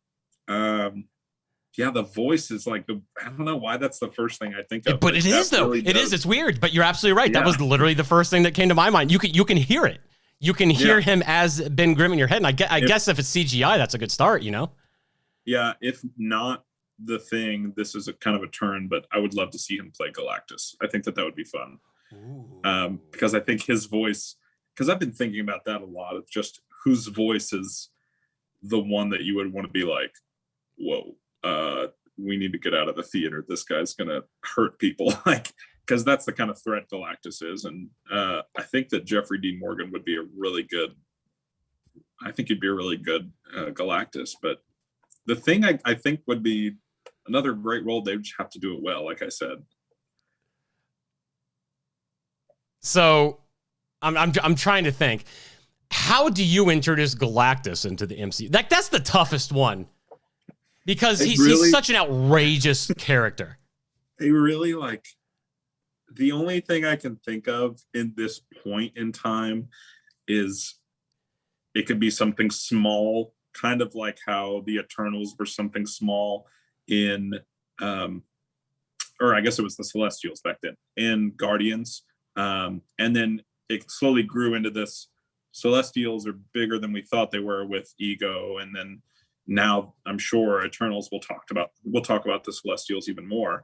Yeah, the voice is like I don't know why that's the first thing I think of. But it is though. Really it is. It's weird, but you're absolutely right. Yeah. That was literally the first thing that came to my mind. You can hear it. You can hear him as Ben Grimm in your head. And I guess if it's CGI, that's a good start, you know? Yeah, if not the Thing, this is a kind of a turn, but I would love to see him play Galactus. I think that would be fun. Because I think his voice, because I've been thinking about that a lot, of just whose voice is the one that you would want to be like, whoa, we need to get out of the theater. This guy's gonna hurt people, like, because that's the kind of threat Galactus is. And I think that Jeffrey Dean Morgan would be a really good. I think he'd be a really good Galactus. But the Thing, I think, would be another great role. They just have to do it well, like I said. So, I'm trying to think. How do you introduce Galactus into the MCU? Like, that's the toughest one. Because he's such an outrageous character. They really, like, the only thing I can think of in this point in time is it could be something small, kind of like how the Eternals were something small in, or I guess it was the Celestials back then, in Guardians. And then it slowly grew into this, Celestials are bigger than we thought they were with Ego, and then now I'm sure Eternals we'll talk about the Celestials even more.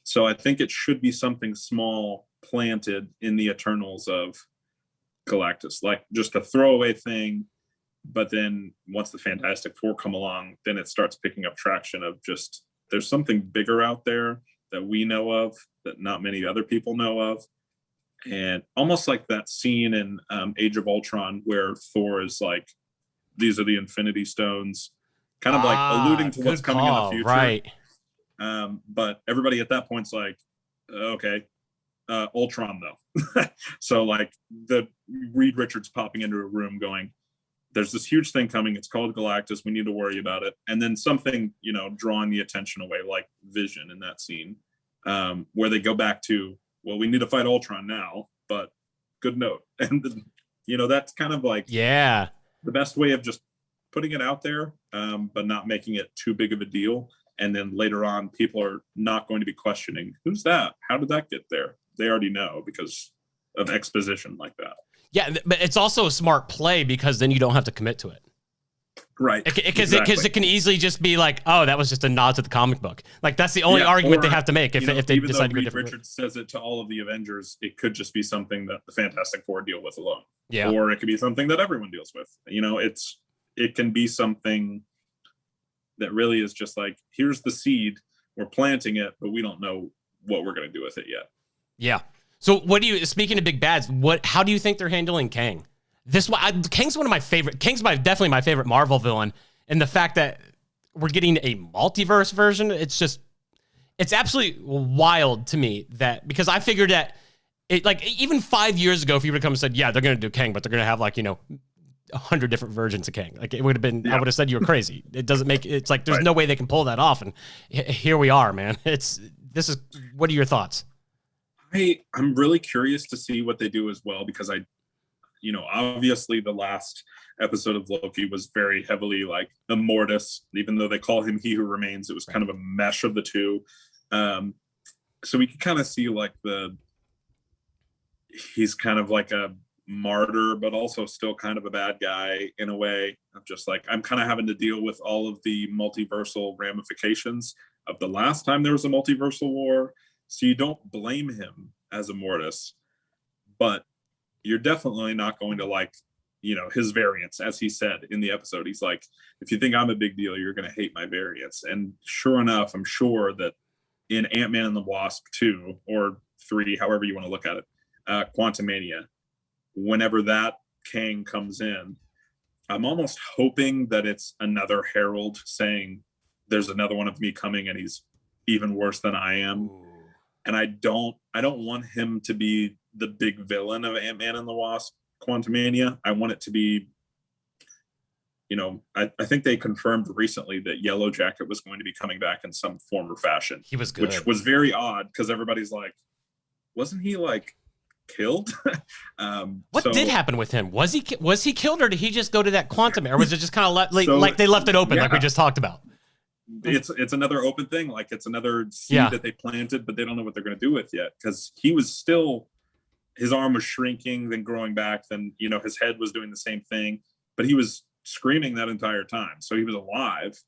So I think it should be something small planted in the Eternals of Galactus, like just a throwaway thing. But then once the Fantastic Four come along, then it starts picking up traction of just there's something bigger out there that we know of that not many other people know of. And almost like that scene in Age of Ultron where Thor is like, these are the Infinity Stones, kind of like alluding to what's coming in the future. Right. But everybody at that point's like, okay, Ultron though. So like the Reed Richards popping into a room going, there's this huge thing coming. It's called Galactus. We need to worry about it. And then something, you know, drawing the attention away, like Vision in that scene, where they go back to, well, we need to fight Ultron now, but good note. And, you know, that's kind of like the best way of just putting it out there, but not making it too big of a deal. And then later on, people are not going to be questioning, who's that? How did that get there? They already know because of exposition like that. Yeah, but it's also a smart play because then you don't have to commit to it. Right. Because it can easily just be like, oh, that was just a nod to the comic book. Like, that's the only argument they have to make if they decide to go different. Richards says it to all of the Avengers, it could just be something that the Fantastic Four deal with alone. Yeah. Or it could be something that everyone deals with. You know, it can be something that really is just like, here's the seed, we're planting it, but we don't know what we're going to do with it yet. Yeah. So speaking of big bads, how do you think they're handling Kang? Kang's one of my favorite. Kang's definitely my favorite Marvel villain, and the fact that we're getting a multiverse version, it's absolutely wild to me because I figured that even 5 years ago, if you would have come and said, yeah, they're going to do Kang, but they're going to have 100 different versions of Kang. Like, it would have been, I would have said you were crazy. It doesn't make, it's like, there's no way they can pull that off. And here we are, man. What are your thoughts? I'm really curious to see what they do as well, because obviously the last episode of Loki was very heavily like Immortus, even though they call him He Who Remains, it was kind of a mesh of the two. So we can kind of see he's kind of like a martyr, but also still kind of a bad guy in a way of just like, I'm kind of having to deal with all of the multiversal ramifications of the last time there was a multiversal war. So you don't blame him as Immortus, but you're definitely not going to like, his variants. As he said in the episode, he's like, if you think I'm a big deal, you're going to hate my variants. And sure enough, I'm sure that in Ant-Man and the Wasp 2 or 3, however you want to look at it, Quantumania, whenever that Kang comes in, I'm almost hoping that it's another herald saying there's another one of me coming and he's even worse than I am. Ooh. And I don't want him to be the big villain of Ant-Man and the Wasp Quantumania. I want it to be, I think they confirmed recently that Yellow Jacket was going to be coming back in some form or fashion. He was good. Which was very odd because everybody's like, wasn't he like killed? What did happen with him? Was he killed, or did he just go to that quantum, or was it just kind of like they left it open, like we just talked about? It's another open thing, like it's another seed that they planted, but they don't know what they're going to do with yet, because he was still, his arm was shrinking, then growing back, then his head was doing the same thing, but he was screaming that entire time, so he was alive.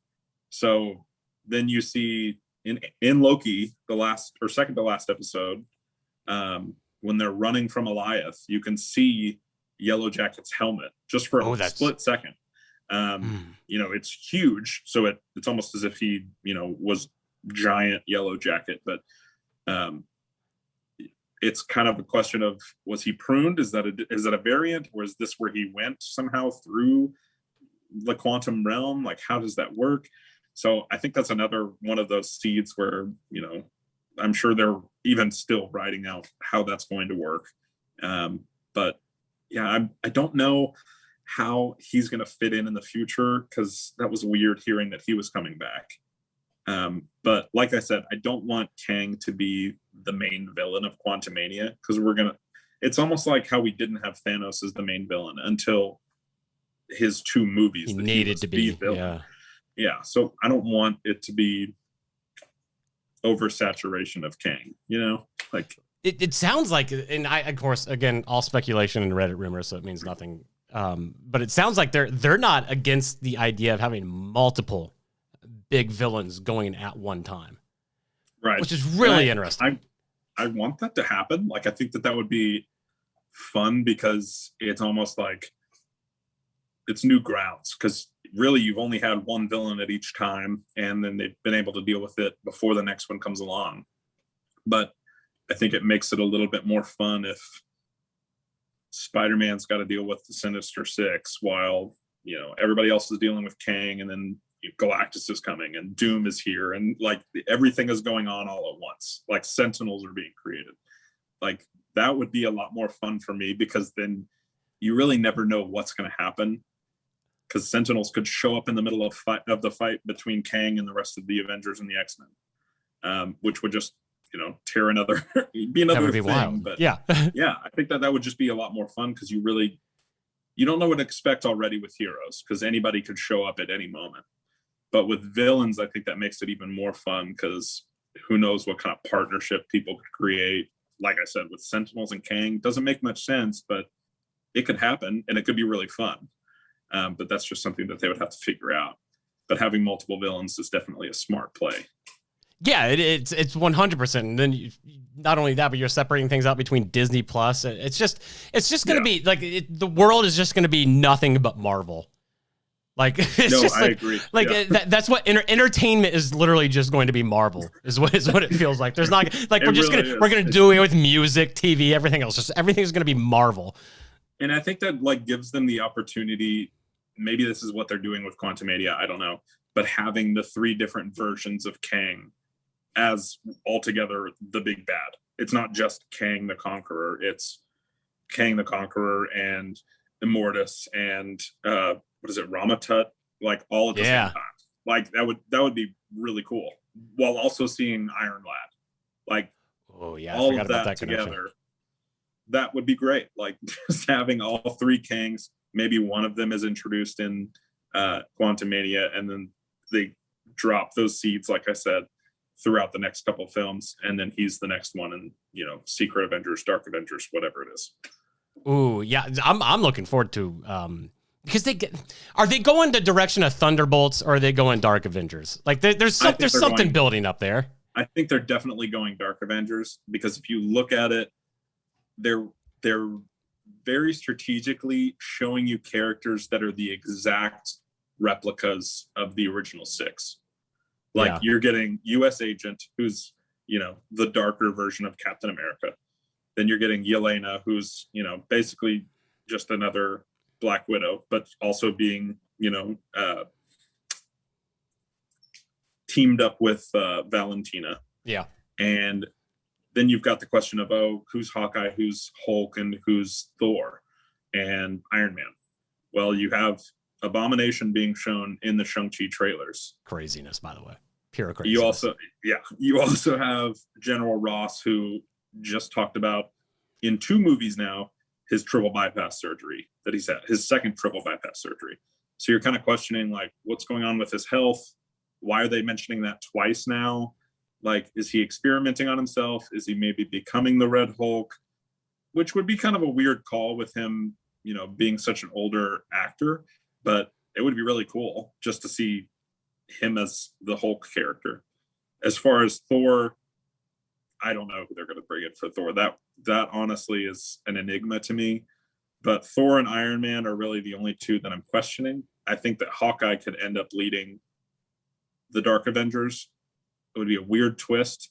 So then you see in Loki, the last or second to last episode, when they're running from Eliath, you can see Yellow Jacket's helmet just for a split second. It's huge, so it's almost as if he was giant Yellow Jacket, but it's kind of a question of, was he pruned? Is that a variant, or is this where he went somehow through the quantum realm? Like, how does that work? So I think that's another one of those seeds where I'm sure they're even still writing out how that's going to work. But yeah, I don't know how he's going to fit in the future, because that was weird hearing that he was coming back. But like I said, I don't want Kang to be the main villain of Quantumania, because it's almost like how we didn't have Thanos as the main villain until his 2 movies. He needed to be villain. Yeah. So I don't want it to be oversaturation of Kang, like it sounds like, and I, of course, again, all speculation and Reddit rumors, so it means nothing. But it sounds like they're not against the idea of having multiple big villains going at one time, right? Which is really interesting. I want that to happen. Like, I think that would be fun, because it's almost like it's new grounds, because really you've only had one villain at each time, and then they've been able to deal with it before the next one comes along. But I think it makes it a little bit more fun if Spider-Man's got to deal with the Sinister Six while everybody else is dealing with Kang, and then Galactus is coming, and Doom is here, and like everything is going on all at once. Like, Sentinels are being created. Like, that would be a lot more fun for me, because then you really never know what's going to happen, because Sentinels could show up in the middle of the fight between Kang and the rest of the Avengers and the X-Men, which would just tear another be another thing. Wild. But yeah, I think that would just be a lot more fun, because you don't know what to expect already with heroes, because anybody could show up at any moment. But with villains, I think that makes it even more fun, because who knows what kind of partnership people could create. Like I said, with Sentinels and Kang, doesn't make much sense, but it could happen, and it could be really fun. But that's just something that they would have to figure out. But having multiple villains is definitely a smart play. Yeah, it's 100%. And then not only that, but you're separating things out between Disney Plus. It's just going to be like the world is just going to be nothing but Marvel. Like, I agree. Like, that's what entertainment is, literally just going to be Marvel is what it feels like. There's not like we're going to do it with music, TV, everything else. Just everything's going to be Marvel. And I think that like gives them the opportunity. Maybe this is what they're doing with Quantumania, I don't know, but having the 3 different versions of Kang as altogether the big bad. It's not just Kang the Conqueror. It's Kang the Conqueror and Immortus and Ramatut, like all at the same time. Like that would be really cool. While also seeing Iron Lad, like all of that together, that would be great. Like just having all 3 Kangs. Maybe one of them is introduced in Quantumania, and then they drop those seeds, like I said, throughout the next couple of films, and then he's the next one, and Secret Avengers, Dark Avengers, whatever it is. Ooh, yeah, I'm looking forward to because are they going the direction of Thunderbolts, or are they going Dark Avengers? Like there's something building up there. I think they're definitely going Dark Avengers, because if you look at it, they're very strategically showing you characters that are the exact replicas of the original six. Like Yeah. you're getting US Agent, who's, the darker version of Captain America. Then you're getting Yelena, who's, basically just another Black Widow, but also being, teamed up with Valentina. Yeah. And then you've got the question of, who's Hawkeye, who's Hulk, and who's Thor and Iron Man. Well, you have Abomination being shown in the Shang-Chi trailers. Craziness, by the way. Pure craziness. You also have General Ross, who just talked about in 2 movies now his triple bypass surgery that he's had, his second triple bypass surgery. So you're kind of questioning, like, what's going on with his health? Why are they mentioning that twice now? Like, is he experimenting on himself? Is he maybe becoming the Red Hulk? Which would be kind of a weird call with him, being such an older actor, but it would be really cool just to see him as the Hulk character. As far as Thor, I don't know who they're going to bring in for Thor. That honestly is an enigma to me. But Thor and Iron Man are really the only 2 that I'm questioning. I think that Hawkeye could end up leading the Dark Avengers. It would be a weird twist,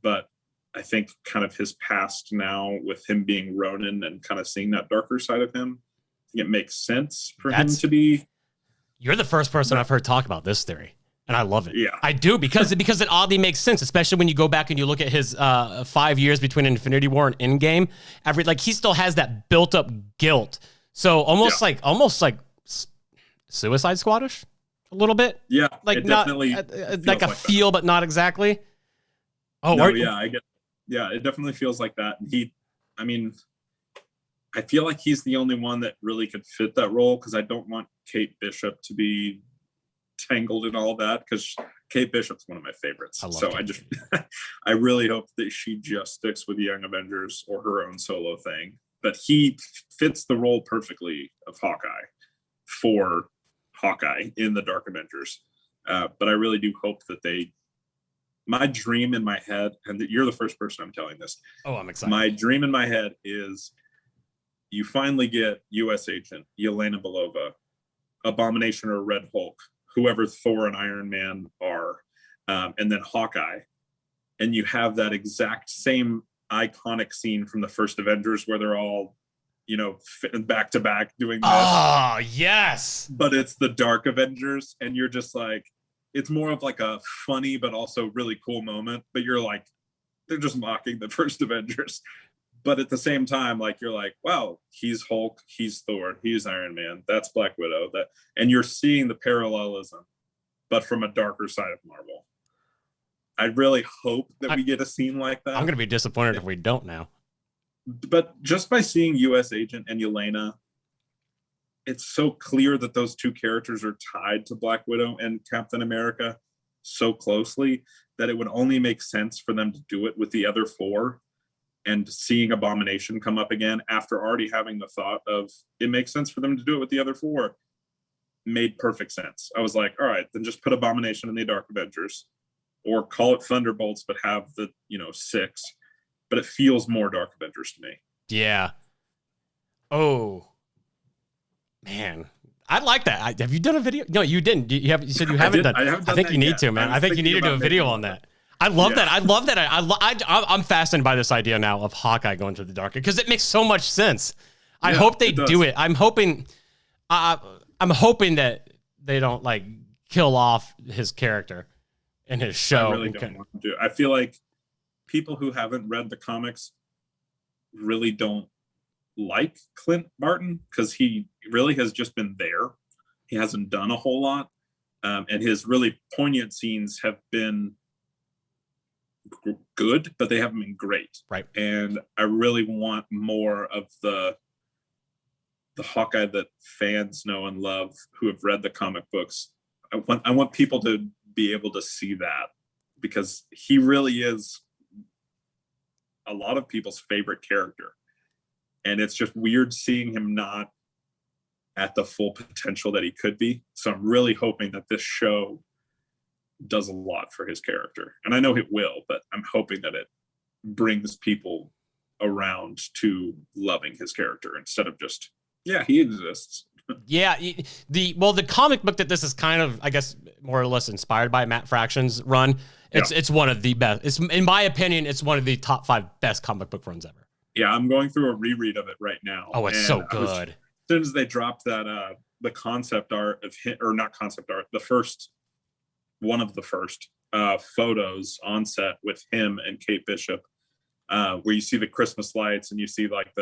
but I think kind of his past now with him being Ronin and kind of seeing that darker side of him, I think it makes sense for him to be. You're the first person I've heard talk about this theory, and I love it. Yeah, I do, because it oddly makes sense, especially when you go back and you look at his 5 years between Infinity War and Endgame. He still has that built up guilt. So almost like Suicide Squadish. A little bit, yeah, like not like a feel, but not exactly. Oh, no, yeah, I get. Yeah, it definitely feels like that. I feel like he's the only one that really could fit that role, because I don't want Kate Bishop to be tangled in all that, because Kate Bishop's one of my favorites. I really hope that she just sticks with the Young Avengers or her own solo thing. But he fits the role perfectly of Hawkeye in the Dark Avengers. But I really do hope that my dream in my head, and you're the first person I'm telling this. Oh, I'm excited. My dream in my head is you finally get US Agent, Yelena Belova, Abomination or Red Hulk, whoever Thor and Iron Man are, and then Hawkeye. And you have that exact same iconic scene from the first Avengers where they're all back to back doing this. Oh, yes. But it's the Dark Avengers, and you're just like, it's more of like a funny but also really cool moment. But you're like, they're just mocking the first Avengers. But at the same time, like, you're like, wow, he's Hulk, he's Thor, he's Iron Man, that's Black Widow. And you're seeing the parallelism, but from a darker side of Marvel. I really hope that we get a scene like that. I'm going to be disappointed if we don't now. But just by seeing US Agent and Yelena, it's so clear that those 2 characters are tied to Black Widow and Captain America so closely that it would only make sense for them to do it with the other 4. And seeing Abomination come up again after already having the thought of it makes sense for them to do it with the other 4 made perfect sense. I was like, all right, then just put Abomination in the Dark Avengers, or call it Thunderbolts, but have the 6. But it feels more Dark Avengers to me. Yeah. Oh, man. I like that. Have you done a video? No, you didn't. You said you haven't done. I think you need to, man. I think you need to do a video on that. I love that. I love that. I'm fascinated by this idea now of Hawkeye going to the dark, because it makes so much sense. I hope they do it. I'm hoping that they don't like kill off his character in his show. I really don't want to. I feel like people who haven't read the comics really don't like Clint Barton, because he really has just been there. He hasn't done a whole lot. And his really poignant scenes have been good, but they haven't been great. Right. And I really want more of the Hawkeye that fans know and love who have read the comic books. I want people to be able to see that, because he really is a lot of people's favorite character. And it's just weird seeing him not at the full potential that he could be. So I'm really hoping that this show does a lot for his character. And I know it will, but I'm hoping that it brings people around to loving his character instead of just, yeah, he exists. Yeah, the comic book that this is kind of, I guess, more or less inspired by, Matt Fraction's run. It's one of the best. It's, in my opinion, it's one of the top 5 best comic book runs ever. Yeah, I'm going through a reread of it right now. Oh, it's so good. As soon as they dropped that, the concept art of him, or not concept art, one of the first photos on set with him and Kate Bishop, where you see the Christmas lights and you see like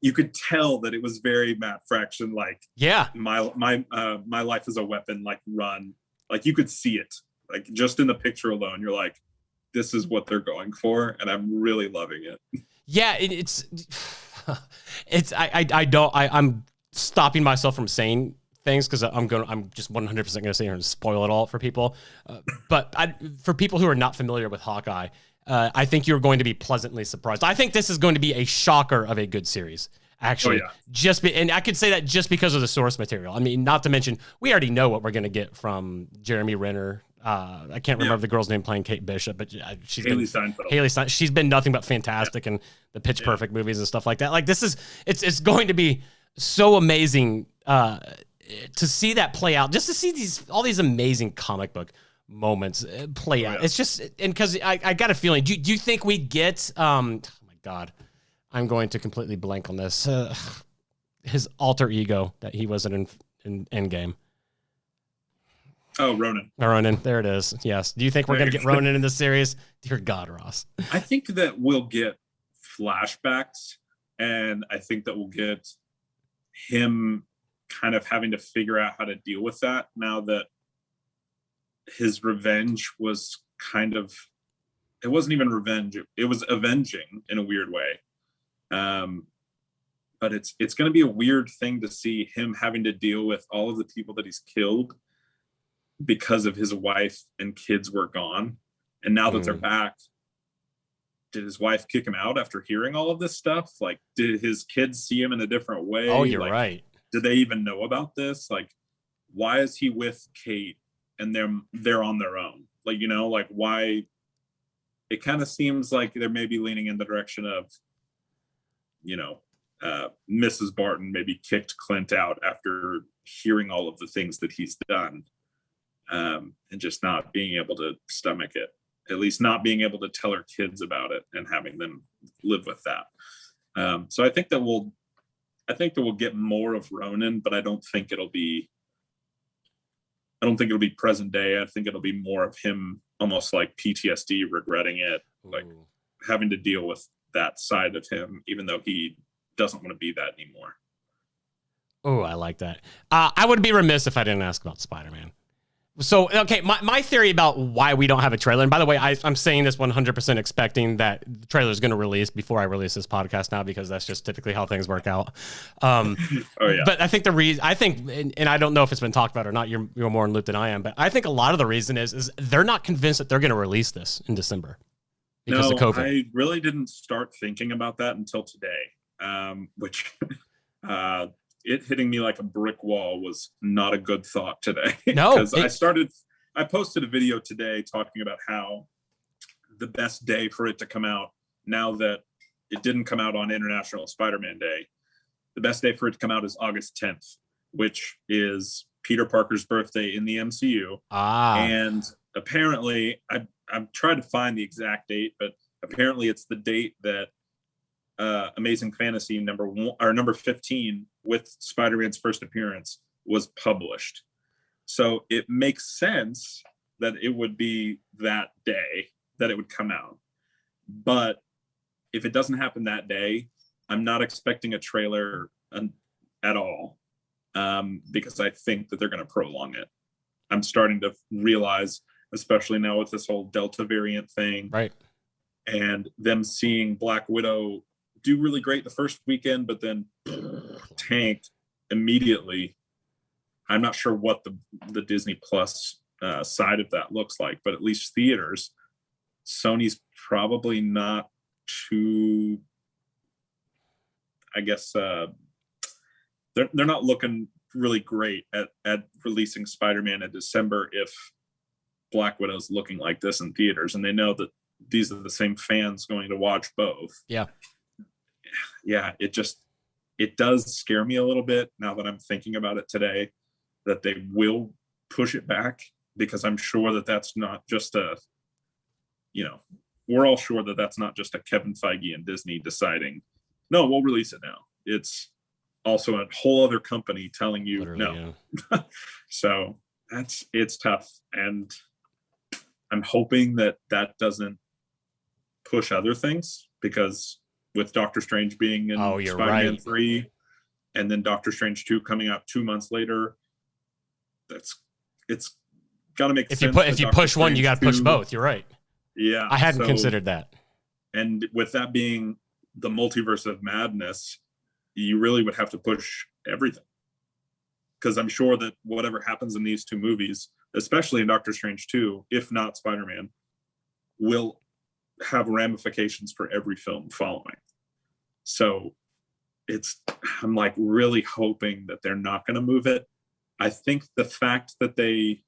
you could tell that it was very Matt Fraction, like, yeah, my life is a weapon, like, run, like you could see it, like just in the picture alone, you're like, this is what they're going for, and I'm really loving it. Yeah, I'm stopping myself from saying things because I'm just 100% gonna sit here and spoil it all for people. But for people who are not familiar with Hawkeye, I think you're going to be pleasantly surprised. I think this is going to be a shocker of a good series. Actually, and I could say that just because of the source material. I mean, not to mention, we already know what we're going to get from Jeremy Renner. I can't remember the girl's name playing Kate Bishop, but she's Haley Steinfeld. She's been nothing but fantastic in the Pitch Perfect movies and stuff like that. Like, it's going to be so amazing to see that play out, just to see all these amazing comic book moments play out. It's just, and because I got a feeling, do you think we get, oh my God, I'm going to completely blank on this, his alter ego that he wasn't in Endgame. Oh, Ronan. Ronan, there it is. Yes. Do you think we're going to get Ronan in this series? Dear God, Ross. I think that we'll get flashbacks, and I think that we'll get him kind of having to figure out how to deal with that now that his revenge was kind of, it wasn't even revenge, it was avenging in a weird way. But it's going to be a weird thing to see him having to deal with all of the people that he's killed because of his wife and kids were gone. And now that they're back, did his wife kick him out after hearing all of this stuff? Like, did his kids see him in a different way? Oh, you're right. Did they even know about this? Like, why is he with Kate and they're on their own? Like, you know, like, why? It kind of seems like they're maybe leaning in the direction of, you know, Mrs. Barton maybe kicked Clint out after hearing all of the things that he's done, and just not being able to stomach it, at least not being able to tell her kids about it and having them live with that. So I think that we'll get more of Ronan, but I don't think it'll be present day. I think it'll be more of him almost like PTSD, regretting it, like having to deal with that side of him, even though he doesn't want to be that anymore. Oh, I like that. I would be remiss if I didn't ask about Spider-Man. So, okay, my theory about why we don't have a trailer, and by the way, I'm saying this 100% expecting that the trailer is going to release before I release this podcast now, because that's just typically how things work out. But I think the reason, and I don't know if it's been talked about or not, you're more in loop than I am, but I think a lot of the reason is they're not convinced that they're going to release this in December because of COVID. I really didn't start thinking about that until today, which... it hitting me like a brick wall was not a good thought today. No, because I posted a video today talking about how the best day for it to come out, now that it didn't come out on International Spider-Man Day, the best day for it to come out is August 10th, which is Peter Parker's birthday in the MCU. And apparently, I've tried to find the exact date, but apparently it's the date that Amazing Fantasy number 15 with Spider-Man's first appearance was published. So it makes sense that it would be that day that it would come out. But if it doesn't happen that day, I'm not expecting a trailer at all, because I think that they're going to prolong it. I'm starting to realize, especially now with this whole Delta variant thing, right, and them seeing Black Widow do really great the first weekend, but then tanked immediately. I'm not sure what the Disney Plus side of that looks like, but at least theaters, Sony's probably not too, I guess, they're not looking really great at releasing Spider-Man in December if Black Widow's looking like this in theaters, and they know that these are the same fans going to watch both. Yeah. It does scare me a little bit now that I'm thinking about it today, that they will push it back, because I'm sure that that's not just we're all sure that that's not just a Kevin Feige and Disney deciding, no, we'll release it now. It's also a whole other company telling you no. Yeah. So it's tough. And I'm hoping that doesn't push other things, because with Doctor Strange being in Spider-Man 3 and then Doctor Strange 2 coming out 2 months later, it's got to make sense. If you push one, you got to push both. You're right. Yeah. I hadn't considered that. And with that being the multiverse of madness, you really would have to push everything. Because I'm sure that whatever happens in these two movies, especially in Doctor Strange 2, if not Spider-Man, will have ramifications for every film following. So I'm like really hoping that they're not going to move it. I think the fact that they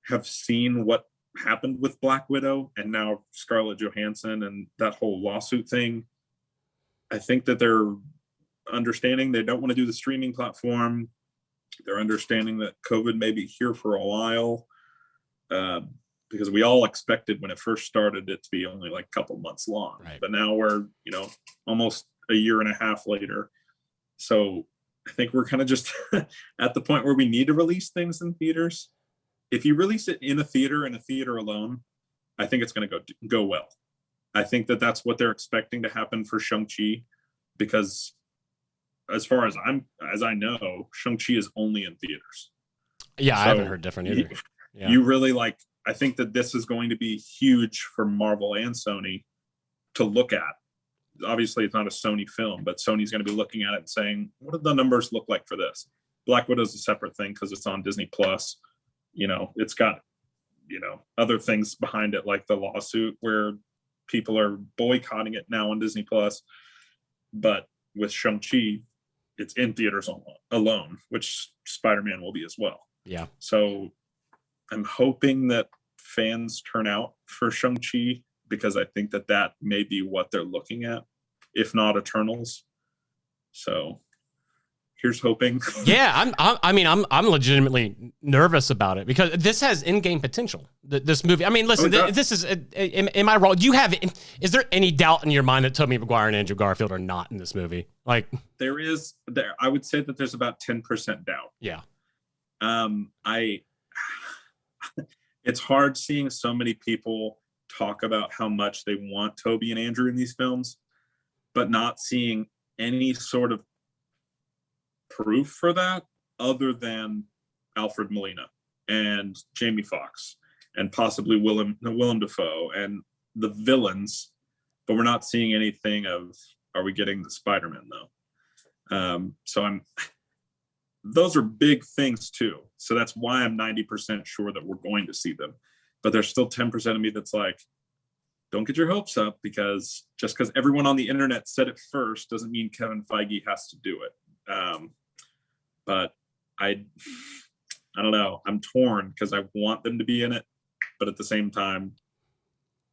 have seen what happened with Black Widow and now Scarlett Johansson and that whole lawsuit thing, I think that they're understanding they don't want to do the streaming platform. They're understanding that COVID may be here for a while, because we all expected when it first started it to be only like a couple months long. Right. But now we're, almost a year and a half later. So I think we're kind of just at the point where we need to release things in theaters. If you release it in a theater alone, I think it's going to go well. I think that that's what they're expecting to happen for Shang-Chi, because as far as I know, Shang-Chi is only in theaters. Yeah, so I haven't heard different either. You really I think that this is going to be huge for Marvel and Sony to look at. Obviously, it's not a Sony film, but Sony's going to be looking at it and saying, what do the numbers look like for this? Black Widow is a separate thing because it's on Disney Plus. It's got, other things behind it, like the lawsuit where people are boycotting it now on Disney Plus. But with Shang-Chi, it's in theaters alone, which Spider-Man will be as well. Yeah. So I'm hoping that fans turn out for Shang-Chi, because I think that may be what they're looking at, if not Eternals. So here's hoping. Yeah, I'm legitimately nervous about it, because this has in-game potential. This movie. I mean, listen, this is. Am I wrong? Is there any doubt in your mind that Tobey Maguire and Andrew Garfield are not in this movie? There is. I would say that there's about 10% doubt. Yeah. It's hard seeing so many people talk about how much they want Tobey and Andrew in these films, but not seeing any sort of proof for that other than Alfred Molina and Jamie Foxx and possibly Willem Dafoe and the villains, but we're not seeing anything of, are we getting the Spider-Man though? So those are big things too. So that's why I'm 90% sure that we're going to see them. But there's still 10% of me that's like, don't get your hopes up, because just because everyone on the internet said it first doesn't mean Kevin Feige has to do it. But I don't know. I'm torn because I want them to be in it, but at the same time,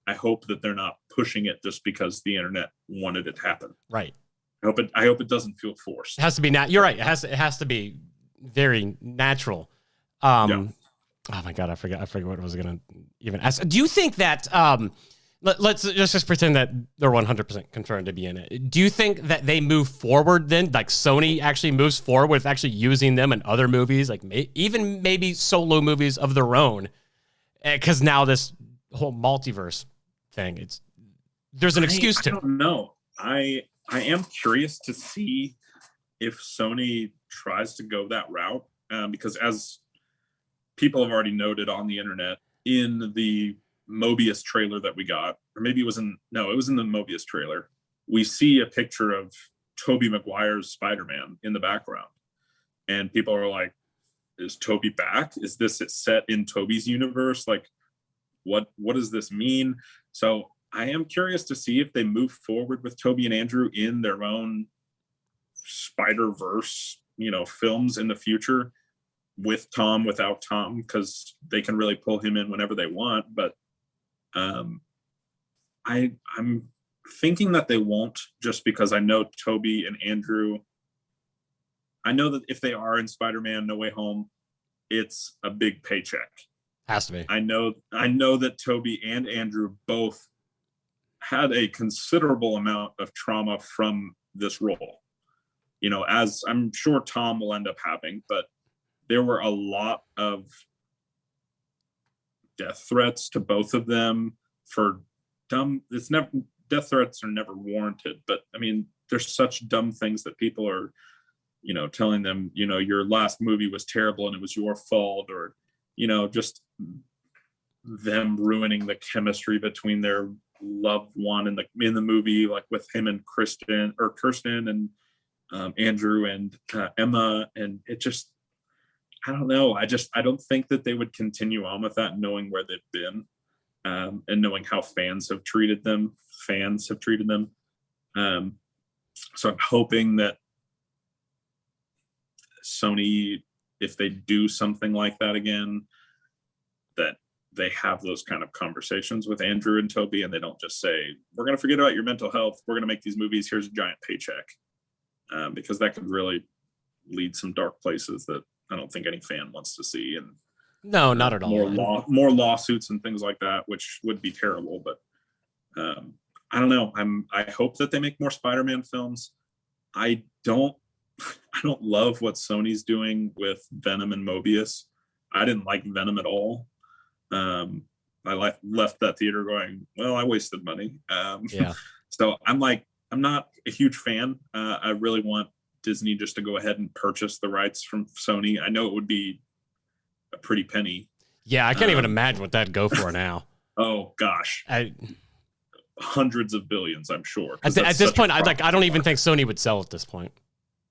I hope that they're not pushing it just because the internet wanted it to happen. Right. I hope it doesn't feel forced. It has to be you're right. It has to be very natural. Yeah. Oh my God, I forgot what I was gonna even ask. Do you think that let's just pretend that they're 100% confirmed to be in it. Do you think that they move forward then, like Sony actually moves forward with actually using them in other movies, like even maybe solo movies of their own? Because now this whole multiverse thing, there's an excuse to. I don't know. I am curious to see if Sony tries to go that route, because as people have already noted on the internet, in the Mobius trailer that we got, or maybe it was in the Mobius trailer, we see a picture of Tobey Maguire's Spider-Man in the background. And people are like, is Tobey back? Is this set in Tobey's universe? Like, what does this mean? So I am curious to see if they move forward with Tobey and Andrew in their own Spider-Verse, films in the future. with Tom, without Tom, because they can really pull him in whenever they want. But I'm thinking that they won't, just because I know Toby and Andrew. I know that if they are in Spider-Man No Way Home, it's a big paycheck. Has to be. I know that Toby and Andrew both had a considerable amount of trauma from this role. You know, as I'm sure Tom will end up having, but there were a lot of death threats to both of them for dumb. Death threats are never warranted, but I mean, there's such dumb things that people are, you know, telling them, you know, your last movie was terrible and it was your fault, or, you know, just them ruining the chemistry between their loved one in the movie, like with him and Kirsten and Andrew and Emma. And it just, I don't know. I don't think that they would continue on with that, knowing where they've been, and knowing how fans have treated them. So I'm hoping that Sony, if they do something like that again, that they have those kind of conversations with Andrew and Toby, and they don't just say, we're going to forget about your mental health, we're going to make these movies, here's a giant paycheck, because that could really lead some dark places that I don't think any fan wants to see. And no, not at all. More lawsuits and things like that, which would be terrible. But I don't know. I hope that they make more Spider-Man films. I don't love what Sony's doing with Venom and Mobius. I didn't like Venom at all. I left that theater going, well, I wasted money. Yeah. So I'm not a huge fan. I really want Disney just to go ahead and purchase the rights from Sony. I know it would be a pretty penny. Yeah, I can't even imagine what that'd go for now. Oh gosh, hundreds of billions, I'm sure. At this point, I don't even think Sony would sell at this point.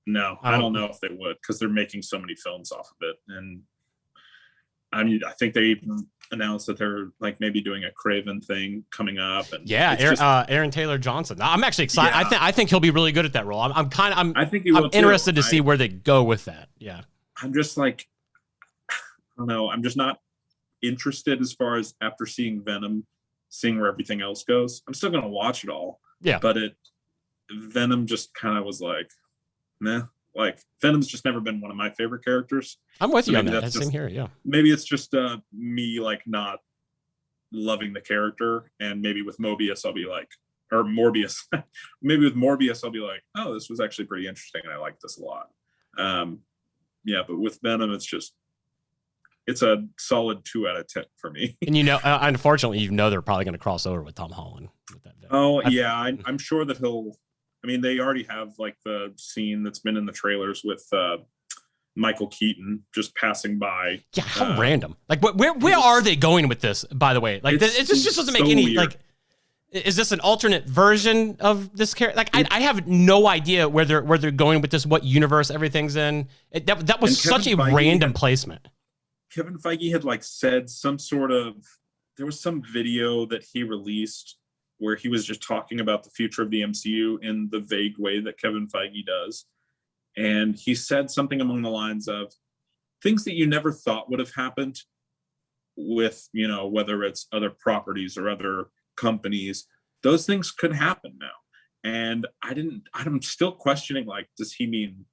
No, I don't know if they would, because they're making so many films off of it. And I mean, I think they even announced that they're like maybe doing a Craven thing coming up. And yeah, Aaron Taylor Johnson. I'm actually excited. Yeah. I think he'll be really good at that role. I'm interested to see where they go with that. Yeah. I'm just like, I don't know. I'm just not interested as far as after seeing Venom, seeing where everything else goes. I'm still going to watch it all. Yeah. But Venom just kind of was like, nah. Like, Venom's just never been one of my favorite characters. I'm with you on that. Same here, yeah. Maybe it's just me, like, not loving the character. And maybe with Mobius, I'll be like, or Morbius. Maybe with Morbius, I'll be like, oh, this was actually pretty interesting, and I like this a lot. Yeah, but with Venom, it's a solid 2 out of 10 for me. And unfortunately, they're probably going to cross over with Tom Holland. With that Venom. Oh, yeah. I'm sure that they already have like the scene that's been in the trailers with Michael Keaton just passing by. Yeah, how random. Like, where are they going with this, by the way? Like, it just doesn't make any, weird. Like, is this an alternate version of this character? Like, I have no idea where they're going with this, what universe everything's in. That was such a random placement. Kevin Feige had like said there was some video that he released where he was just talking about the future of the MCU in the vague way that Kevin Feige does. And he said something along the lines of things that you never thought would have happened with, whether it's other properties or other companies, those things could happen now. And I'm still questioning, like, does he mean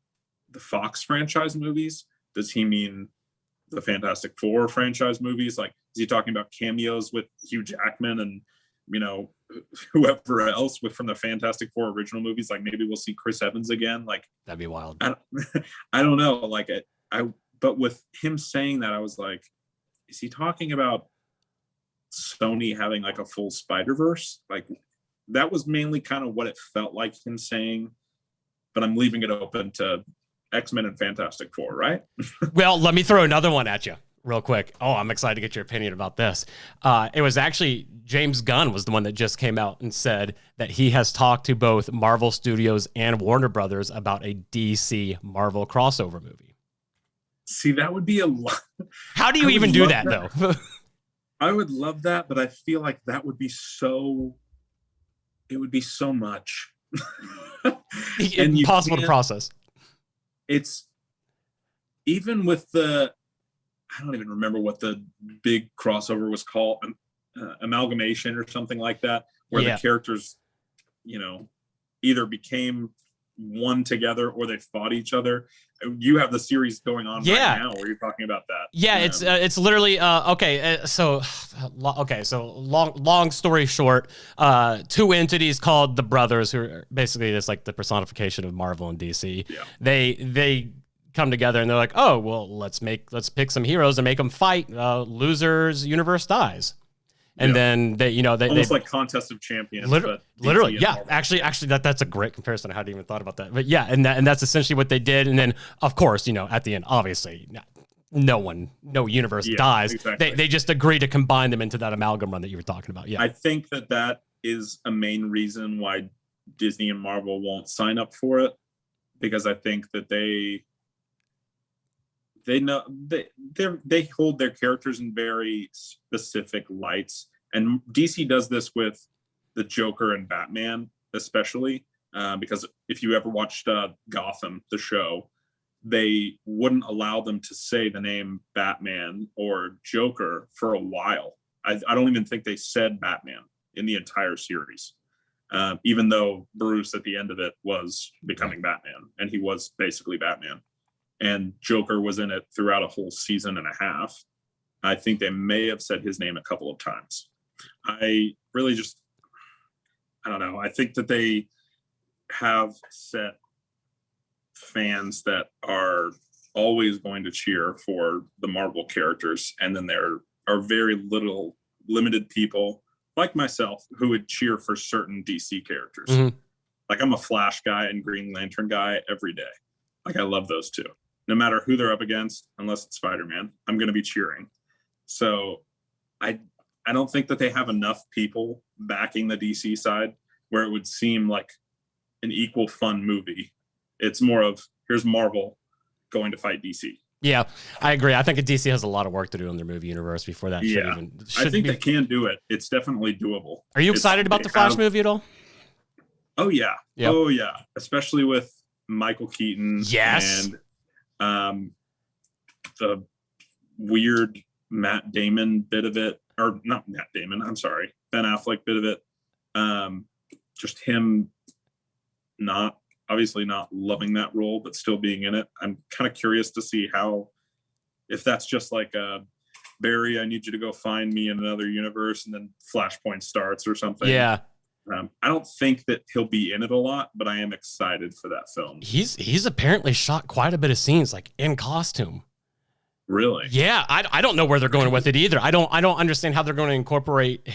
the Fox franchise movies? Does he mean the Fantastic Four franchise movies? Like, is he talking about cameos with Hugh Jackman and, whoever else from the Fantastic Four original movies? Like, maybe we'll see Chris Evans again. Like, that'd be wild. I don't know. Like, but with him saying that, I was like, is he talking about Sony having like a full Spider-Verse? Like, that was mainly kind of what it felt like him saying, but I'm leaving it open to X-Men and Fantastic Four, right? Well, let me throw another one at you real quick. Oh, I'm excited to get your opinion about this. It was actually James Gunn was the one that just came out and said that he has talked to both Marvel Studios and Warner Brothers about a DC Marvel crossover movie. See, that would be a lot. How do you even do that, though? I would love that, but I feel like that would be it would be so much. Impossible to process. It's even with the I don't even remember what the big crossover was called, amalgamation or something like that, where the characters, you know, either became one together or they fought each other. You have the series going on right now where you're talking about that. Yeah, it's literally so long story short, two entities called the Brothers, who are basically just like the personification of Marvel and DC. Yeah. They come together and they're like, oh well, let's pick some heroes and make them fight. Losers universe dies. And then they almost like Contest of Champions, literally, yeah. Actually, that's a great comparison. I hadn't even thought about that. But yeah, and that's essentially what they did. And then, of course, at the end, obviously, no universe dies. Exactly. They just agree to combine them into that amalgam run that you were talking about. Yeah, I think that is a main reason why Disney and Marvel won't sign up for it, because I think that they know they hold their characters in very specific lights, and DC does this with the Joker and Batman especially, because if you ever watched Gotham, the show, they wouldn't allow them to say the name Batman or Joker for a while. I don't even think they said Batman in the entire series, even though Bruce at the end of it was becoming Batman, and he was basically Batman. And Joker was in it throughout a whole season and a half. I think they may have said his name a couple of times. I don't know. I think that they have set fans that are always going to cheer for the Marvel characters. And then there are very limited people like myself who would cheer for certain DC characters. Mm-hmm. Like I'm a Flash guy and Green Lantern guy every day. Like I love those two. No matter who they're up against, unless it's Spider-Man, I'm going to be cheering. So I don't think that they have enough people backing the DC side where it would seem like an equal fun movie. It's more of, here's Marvel going to fight DC. Yeah, I agree. I think DC has a lot of work to do in their movie universe before that. I think they can do it. It's definitely doable. Are you excited about the Flash movie at all? Oh, yeah. Yep. Oh, yeah. Especially with Michael Keaton. Yes. And the weird Matt Damon bit of it, or not Matt Damon, I'm sorry, Ben Affleck bit of it. Just him obviously not loving that role, but still being in it. I'm kind of curious to see if that's just like Barry, I need you to go find me in another universe, and then Flashpoint starts or something. Yeah. I don't think that he'll be in it a lot, but I am excited for that film. He's apparently shot quite a bit of scenes, like in costume. Really? Yeah, I don't know where they're going with it either. I don't understand how they're going to incorporate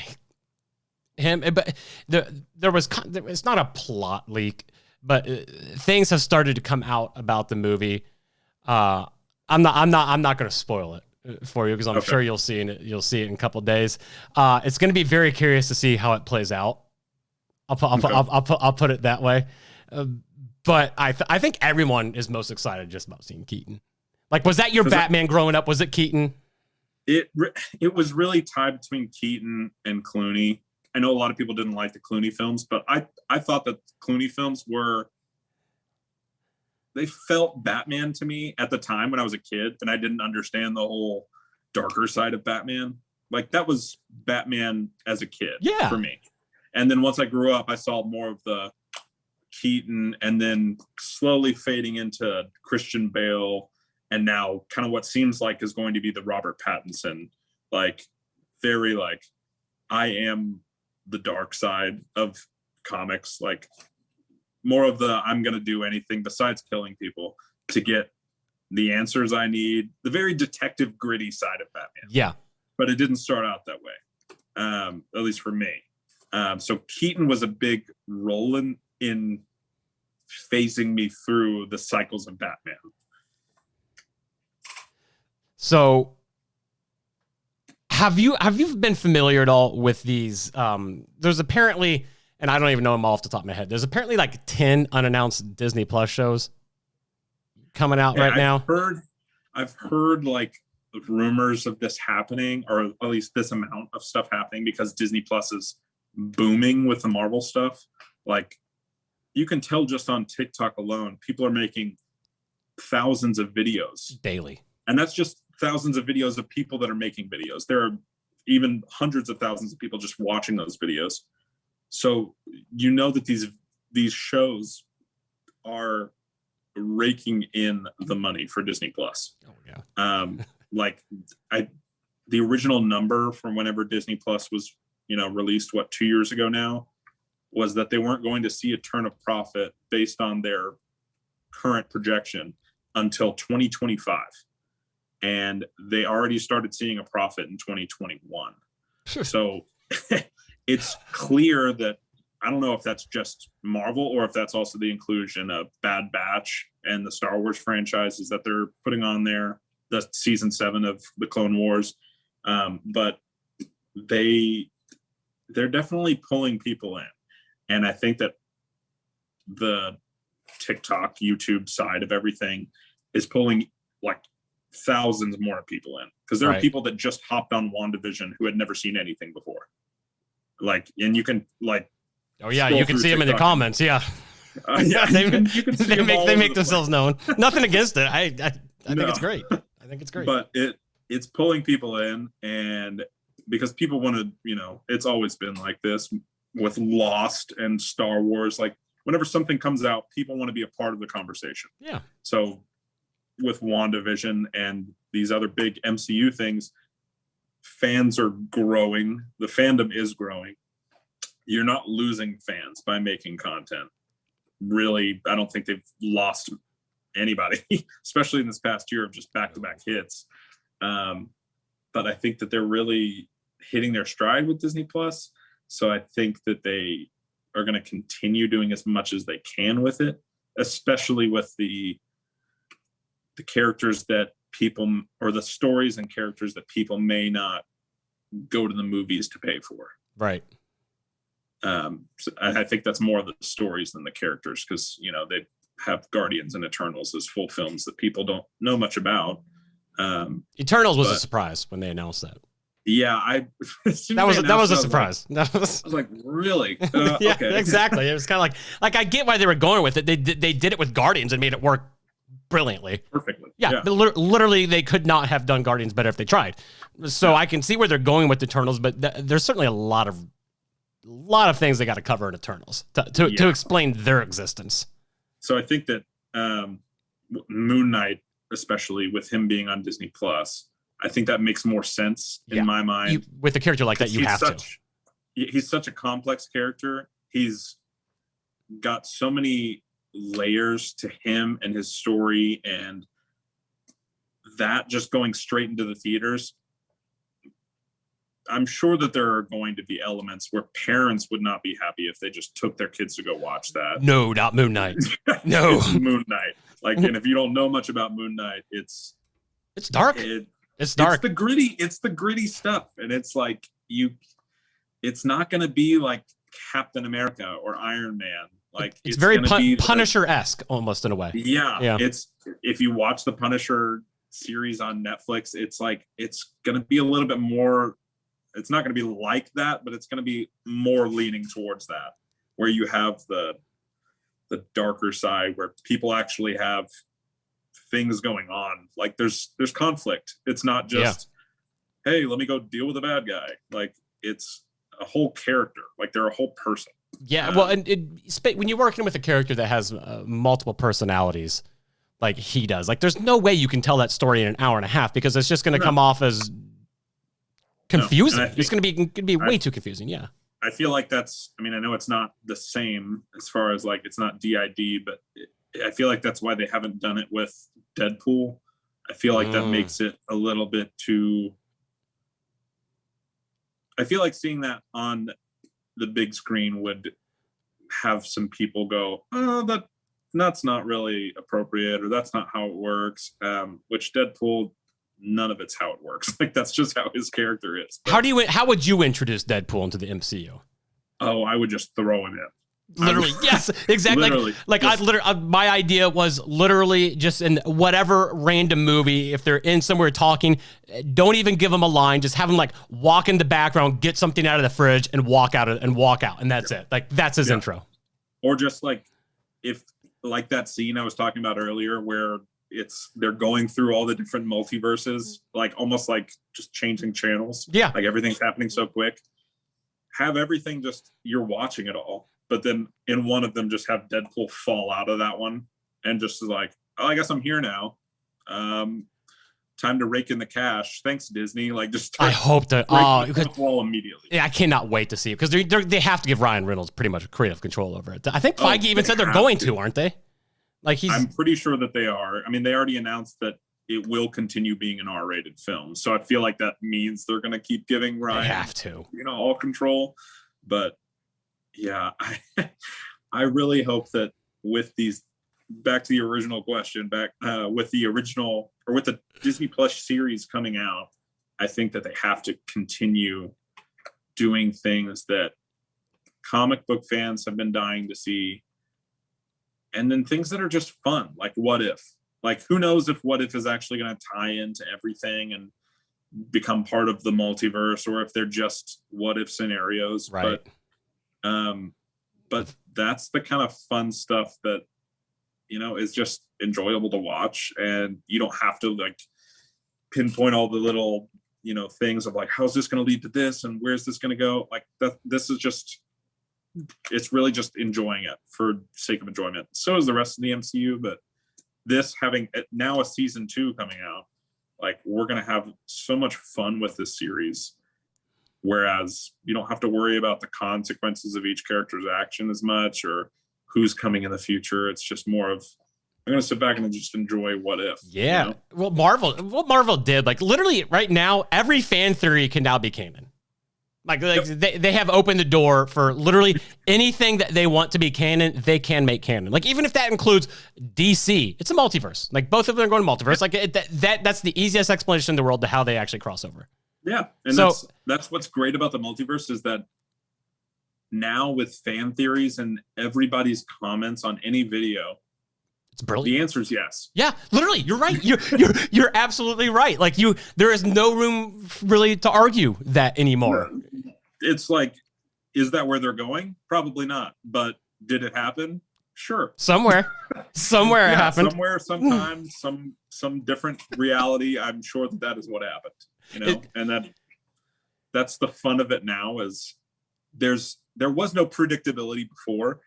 him. But it's not a plot leak, but things have started to come out about the movie. I'm not going to spoil it for you because I'm sure you'll see it in a couple of days. It's going to be very curious to see how it plays out. I'll put it that way. But I think everyone is most excited just about seeing Keaton. Like, was that your Batman growing up? Was it Keaton? It was really tied between Keaton and Clooney. I know a lot of people didn't like the Clooney films, but I thought that Clooney films they felt Batman to me at the time when I was a kid, and I didn't understand the whole darker side of Batman. Like, that was Batman as a kid for me. And then once I grew up, I saw more of the Keaton, and then slowly fading into Christian Bale, and now kind of what seems like is going to be the Robert Pattinson, like very like, I am the dark side of comics, like more of the I'm going to do anything besides killing people to get the answers I need, the very detective gritty side of Batman. Yeah. But it didn't start out that way, at least for me. So Keaton was a big role in phasing me through the cycles of Batman. So have you been familiar at all with these? There's apparently, and I don't even know them all off the top of my head, there's apparently like 10 unannounced Disney Plus shows coming out right now. I've heard like rumors of this happening, or at least this amount of stuff happening, because Disney Plus is booming with the Marvel stuff. Like, you can tell just on TikTok alone, people are making thousands of videos daily, and that's just thousands of videos of people that are making videos. There are even hundreds of thousands of people just watching those videos. So you know that these shows are raking in the money for Disney Plus. Oh yeah. Like the original number from whenever Disney Plus was, released 2 years ago now, was that they weren't going to see a turn of profit based on their current projection until 2025. And they already started seeing a profit in 2021. So it's clear that, I don't know if that's just Marvel or if that's also the inclusion of Bad Batch and the Star Wars franchises that they're putting on there, the season 7 of the Clone Wars. But they're definitely pulling people in. And I think that the TikTok, YouTube side of everything is pulling like thousands more people in, because there are people that just hopped on WandaVision who had never seen anything before. Like, and you can like, oh yeah, you can see them in the comments. Yeah, yeah, you can see they make themselves known. Nothing against it. I think it's great. I think it's great. But it's pulling people in, and because people want to, it's always been like this with Lost and Star Wars. Like, whenever something comes out, people want to be a part of the conversation. Yeah. So with WandaVision and these other big MCU things, fans are growing. The fandom is growing. You're not losing fans by making content. Really, I don't think they've lost anybody, especially in this past year of just back-to-back hits. But I think that they're really hitting their stride with Disney Plus. So I think that they are going to continue doing as much as they can with it, especially with the characters that people, or the stories and characters that people may not go to the movies to pay for. Right. So I think that's more of the stories than the characters, because they have Guardians and Eternals as full films that people don't know much about. Eternals was a surprise when they announced that. Yeah, that was a surprise. I was like, really? Yeah, okay. Exactly. It was kind of like I get why they were going with it. They did it with Guardians and made it work brilliantly. Perfectly. Yeah. Literally, they could not have done Guardians better if they tried. So I can see where they're going with Eternals, but there's certainly a lot of things they got to cover in Eternals to explain their existence. So I think that Moon Knight, especially with him being on Disney Plus, I think that makes more sense in my mind. With a character like that, you have to. He's such a complex character. He's got so many layers to him and his story, and that just going straight into the theaters. I'm sure that there are going to be elements where parents would not be happy if they just took their kids to go watch that. No, not Moon Knight. No. It's Moon Knight. And if you don't know much about Moon Knight, it's dark. It's dark. It's the gritty stuff. And it's like it's not going to be like Captain America or Iron Man. Like it's very Punisher-esque almost in a way. Yeah. It's, if you watch the Punisher series on Netflix, it's like, it's going to be a little bit more, it's not going to be like that, but it's going to be more leaning towards that, where you have the darker side where people actually have things going on. Like there's conflict. It's not just, hey, let me go deal with a bad guy. Like it's a whole character. Like they're a whole person. Yeah. Well, and when you're working with a character that has multiple personalities, like he does, like there's no way you can tell that story in an hour and a half, because it's just going to come off as confusing. It's going to be way too confusing. Yeah. I feel like that's, I know it's not the same as far as like, it's not DID, but I feel like that's why they haven't done it with Deadpool. I feel like that makes it a little bit too, I feel like seeing that on the big screen would have some people go, oh, that's not really appropriate, or that's not how it works. Which Deadpool, none of it's how it works. Like that's just how his character is. But how would you introduce Deadpool into the MCU? Oh, I would just throw him in. Literally, yes, exactly. My idea was literally just in whatever random movie, if they're in somewhere talking, don't even give them a line. Just have them like walk in the background, get something out of the fridge, and walk out, and that's it. Like that's his intro. Or just like if like that scene I was talking about earlier, where they're going through all the different multiverses, like almost like just changing channels. Yeah. Like everything's happening so quick. Have everything just, you're watching it all, but then in one of them just have Deadpool fall out of that one and just like, oh, I guess I'm here now. Time to rake in the cash. Thanks, Disney. Like, just I hope to. the wall immediately. Yeah, I cannot wait to see it because they have to give Ryan Reynolds pretty much creative control over it. I think Feige even said they're going to, aren't they? Like I'm pretty sure that they are. I mean, they already announced that it will continue being an R-rated film, so I feel like that means they're going to keep giving Ryan, they have to, all control. But yeah, I really hope that with these. Back to the original question, with the Disney Plus series coming out, I think that they have to continue doing things that comic book fans have been dying to see. And then things that are just fun, like What If? Like, who knows if What If is actually going to tie into everything and become part of the multiverse, or if they're just what if scenarios. Right. But that's the kind of fun stuff that, is just enjoyable to watch, and you don't have to like pinpoint all the little, things of like, how's this going to lead to this and where's this going to go? Like this is just, it's really just enjoying it for sake of enjoyment. So is the rest of the MCU, but this having now a season 2 coming out, like we're going to have so much fun with this series. Whereas you don't have to worry about the consequences of each character's action as much, or who's coming in the future. It's just more of, I'm going to sit back and just enjoy What If. Yeah. Well, what Marvel did, like literally right now, every fan theory can now be canon. Like yep. they have opened the door for literally anything that they want to be canon, they can make canon. Like even if that includes DC, it's a multiverse. Like both of them are going to multiverse. Like that's the easiest explanation in the world to how they actually cross over. Yeah. And so, that's what's great about the multiverse is that now with fan theories and everybody's comments on any video, it's brilliant. The answer is yes. Yeah, literally, you're right. You're absolutely right. Like there is no room really to argue that anymore. It's like, is that where they're going? Probably not. But did it happen? Sure. Somewhere it happened. Somewhere, sometimes, some different reality. I'm sure that is what happened. And that's the fun of it now. Is there was no predictability before,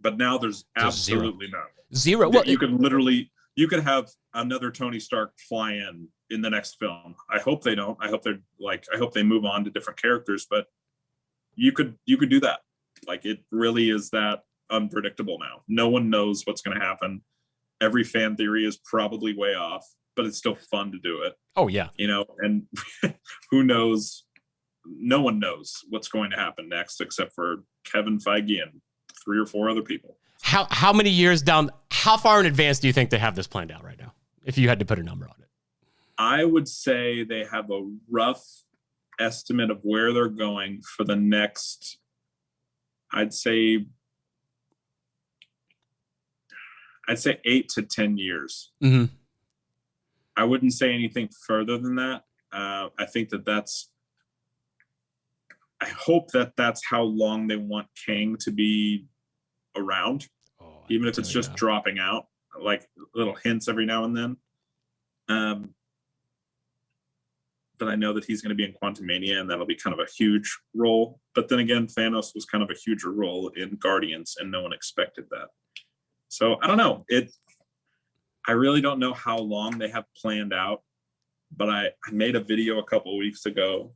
but now there's absolutely none. Zero. Well, you could have another Tony Stark fly in the next film. I hope they don't. I hope they move on to different characters, but you could do that. Like it really is that unpredictable now. No one knows what's going to happen. Every fan theory is probably way off, but it's still fun to do it. Oh yeah. And who knows? No one knows what's going to happen next except for Kevin Feige and 3 or 4 other people. How many years down, how far in advance do you think they have this planned out right now? If you had to put a number on it. I would say they have a rough estimate of where they're going for the next, I'd say 8 to 10 years. Mm-hmm. I wouldn't say anything further than that. I think I hope that's how long they want Kang to be around, even if it's just dropping out, like little hints every now and then. But I know that he's going to be in Quantumania, and that'll be kind of a huge role. But then again, Thanos was kind of a huger role in Guardians, and no one expected that. So I don't know. I really don't know how long they have planned out, but I made a video a couple of weeks ago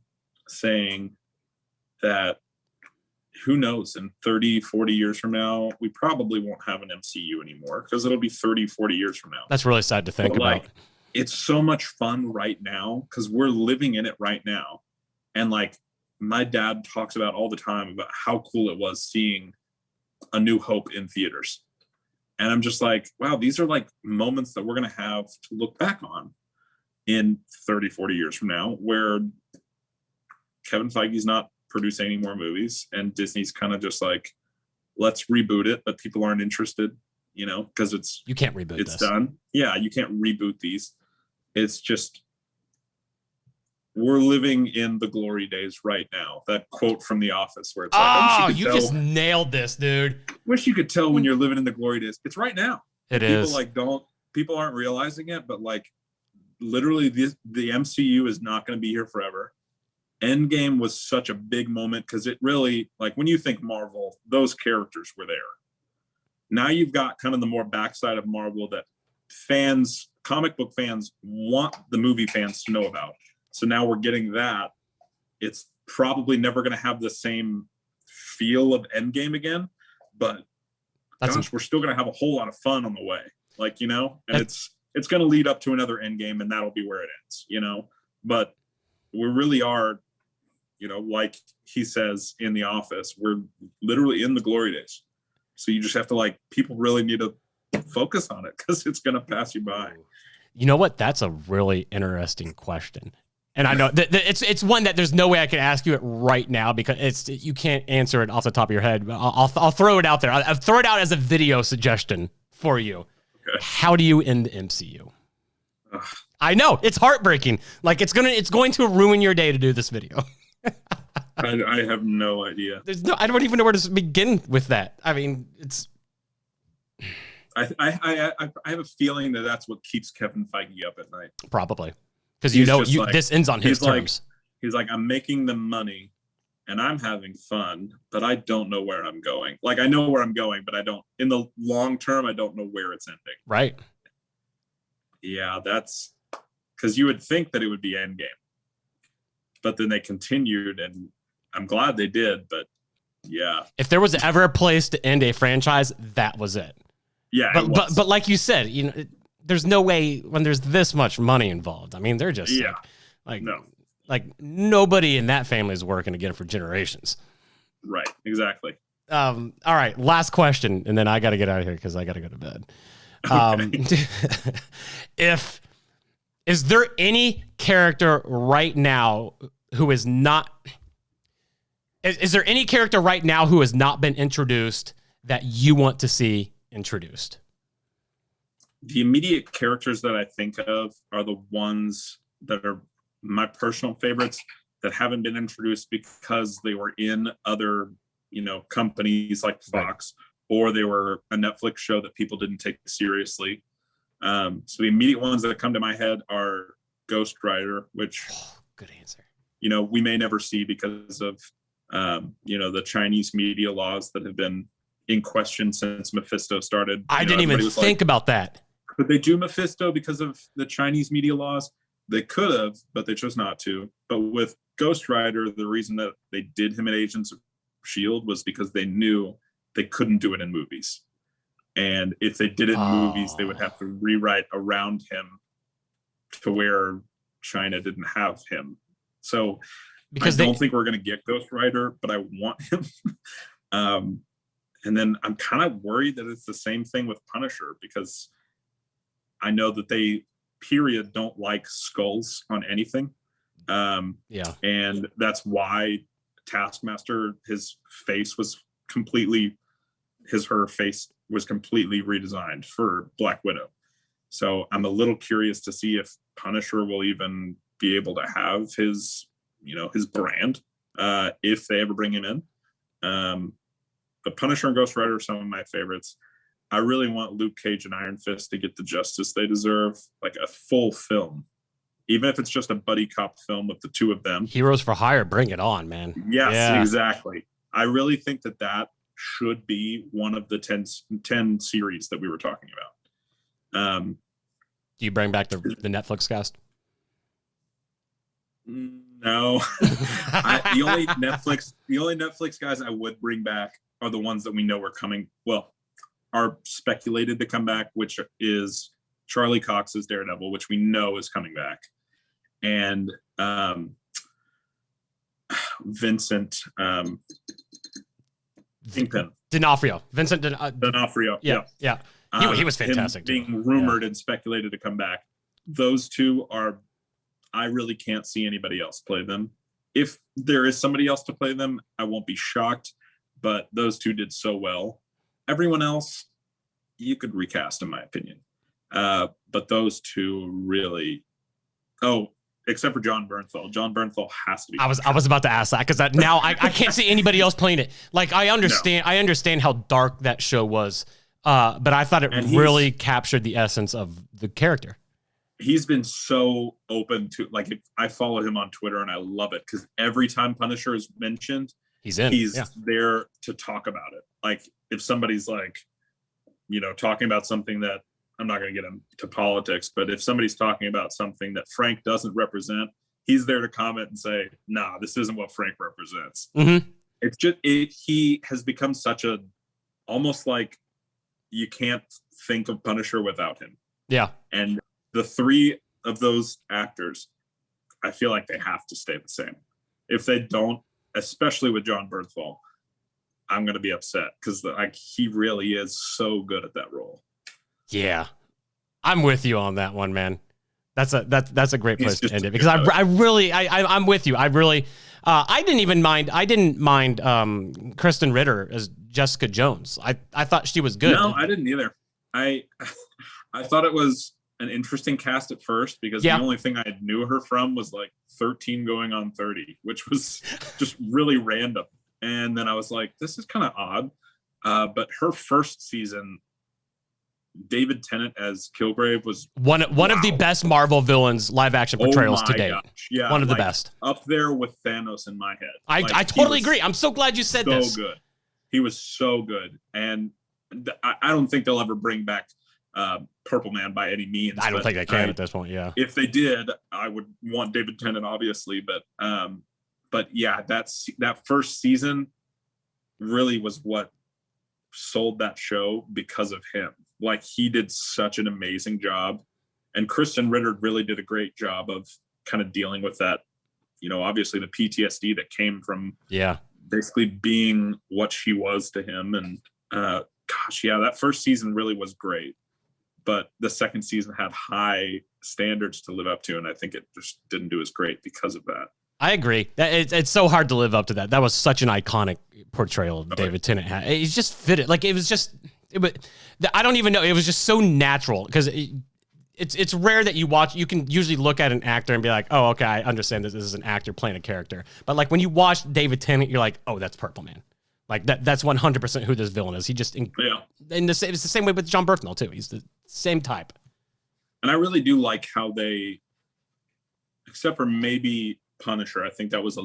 saying that who knows, in 30, 40 years from now, we probably won't have an MCU anymore because it'll be 30, 40 years from now. That's really sad to think about. Like, it's so much fun right now because we're living in it right now. And like my dad talks about all the time about how cool it was seeing A New Hope in theaters. And I'm just like, wow, these are like moments that we're going to have to look back on in 30, 40 years from now, where Kevin Feige's not producing any more movies and Disney's kind of just like, let's reboot it, but people aren't interested, because you can't reboot it's done. Yeah, you can't reboot these. It's just, we're living in the glory days right now. That quote from The Office where it's like, you just nailed this, dude. Wish you could tell when you're living in the glory days. It's right now. It people is. Like people aren't realizing it, but like literally the MCU is not going to be here forever. Endgame was such a big moment because it really, like, when you think Marvel, those characters were there. Now you've got kind of the more backside of Marvel that fans, comic book fans, want the movie fans to know about. So now we're getting that. It's probably never going to have the same feel of Endgame again, but we're still going to have a whole lot of fun on the way. Like, you know, and it's going to lead up to another Endgame, and that'll be where it ends, you know. But we really are, you know, like he says in The Office, we're literally in the glory days. So you just have to, like, people really need to focus on it because it's going to pass you by. You know what? That's a really interesting question. And I know that it's one that there's no way I can ask you it right now because you can't answer it off the top of your head. I'll throw it out there. I'll throw it out as a video suggestion for you. Okay. How do you end the MCU? Ugh. I know it's heartbreaking. Like it's going to ruin your day to do this video. I have no idea. I don't even know where to begin with that. I mean, it's. I have a feeling that's what keeps Kevin Feige up at night. Probably. Because this ends on his terms. He's like, I'm making the money and I'm having fun, but I don't know where I'm going. Like, I know where I'm going, but I don't, in the long term, I don't know where it's ending. Right. Yeah, that's because you would think that it would be Endgame. But then they continued, and I'm glad they did, but yeah. If there was ever a place to end a franchise, that was it. Yeah, but like you said, you know, there's no way when there's this much money involved. I mean, they're just like nobody in that family is working to get it for generations. Right. Exactly. All right. Last question. And then I got to get out of here because I got to go to bed. Okay. Is there any character right now who is not, is there any character right now who has not been introduced that you want to see introduced? The immediate characters that I think of are the ones that are my personal favorites that haven't been introduced because they were in other, you know, companies like Fox, or they were a Netflix show that people didn't take seriously. So the immediate ones that come to my head are Ghost Rider, which, good answer. You know, we may never see because of, you know, the Chinese media laws that have been in question since Mephisto started. I didn't even think about that. Could they do Mephisto because of the Chinese media laws? They could have, but they chose not to. But with Ghost Rider, the reason that they did him in Agents of S.H.I.E.L.D. was because they knew they couldn't do it in movies. And if they did it in movies, they would have to rewrite around him to where China didn't have him. So because I don't think we're going to get Ghost Rider, but I want him. And then I'm kind of worried that it's the same thing with Punisher because I know that they, period, don't like skulls on anything. And that's why Taskmaster, her face was completely redesigned for Black Widow. So I'm a little curious to see if Punisher will even be able to have his brand, if they ever bring him in. But Punisher and Ghost Rider are some of my favorites. I really want Luke Cage and Iron Fist to get the justice they deserve, like a full film. Even if it's just a buddy cop film with the two of them. Heroes for hire, bring it on, man. Yes, exactly. I really think that should be one of the 10 series that we were talking about. Do you bring back the Netflix cast? No. The only Netflix guys I would bring back are the ones that we know are coming. Well, are speculated to come back, which is Charlie Cox's Daredevil, which we know is coming back, and Vincent Kingpin. D'Onofrio. Vincent D'Onofrio. Yeah. He was fantastic. Being rumored and speculated to come back. Those two I really can't see anybody else play them. If there is somebody else to play them, I won't be shocked, but those two did so well. Everyone else, you could recast, in my opinion. But those two really, except for John Bernthal. John Bernthal has to be. I was about to ask that because now I can't see anybody else playing it. Like I understand how dark that show was But I thought it really captured the essence of the character. He's been so open to, like, I follow him on Twitter and I love it because every time Punisher is mentioned, he's there to talk about it. Like if somebody's like, talking about something that, I'm not going to get into politics, but if somebody's talking about something that Frank doesn't represent, he's there to comment and say, nah, this isn't what Frank represents. Mm-hmm. It's just, he has become such a, almost like you can't think of Punisher without him. Yeah. And the three of those actors, I feel like they have to stay the same. If they don't, especially with John Bernthal, I'm going to be upset because he really is so good at that role. Yeah. I'm with you on that one, man. That's a great place to end it because I'm with you. I didn't mind Kristen Ritter as Jessica Jones. I thought she was good. No, I didn't either. I thought it was an interesting cast at first because the only thing I knew her from was like 13 going on 30, which was just really random. And then I was like, this is kind of odd. But her first season, David Tennant as Kilgrave was one of the best Marvel villains live action portrayals to date. Gosh. Yeah, one of the best. Up there with Thanos in my head. I totally agree. I'm so glad you said this. So good. He was so good. And I don't think they'll ever bring back Purple Man by any means. I don't think they can at this point, yeah. If they did, I would want David Tennant, obviously. But yeah, that first season really was what sold that show because of him. Like he did such an amazing job, and Kristen Ritter really did a great job of kind of dealing with that, obviously the PTSD that came from basically being what she was to him. And that first season really was great, but the second season had high standards to live up to, and I think it just didn't do as great because of that. I agree. It's so hard to live up to that. That was such an iconic portrayal David Tennant had. He's just fitted. Like I don't even know. It was just so natural because it's rare that you can usually look at an actor and be like, oh, okay, I understand this is an actor playing a character. But like when you watch David Tennant, you're like, oh, that's Purple Man. Like that's 100% who this villain is. He just it's the same way with John Bernthal too. He's the same type. And I really do like how they, except for maybe Punisher, I think that was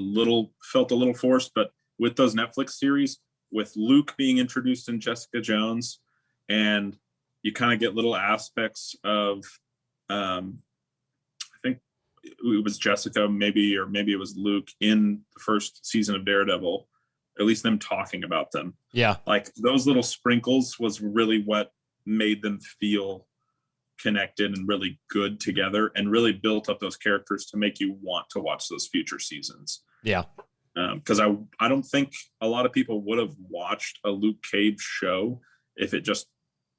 felt a little forced, but with those Netflix series, with Luke being introduced in Jessica Jones, and you kind of get little aspects of, I think it was Jessica, maybe it was Luke in the first season of Daredevil, at least them talking about them. Yeah. Like those little sprinkles was really what made them feel connected and really good together and really built up those characters to make you want to watch those future seasons. Yeah. Because I don't think a lot of people would have watched a Luke Cage show if it just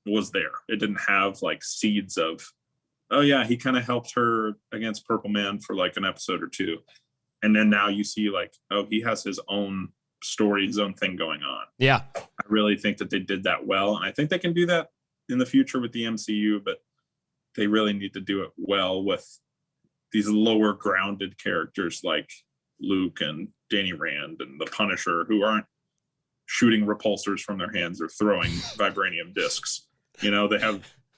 was there. It didn't have like seeds of, oh yeah, he kind of helped her against Purple Man for like an episode or two. And then now you see like, oh, he has his own story, his own thing going on. Yeah. I really think that they did that well. And I think they can do that in the future with the MCU, but they really need to do it well with these lower grounded characters like Luke and Danny Rand and the Punisher, who aren't shooting repulsors from their hands or throwing vibranium discs.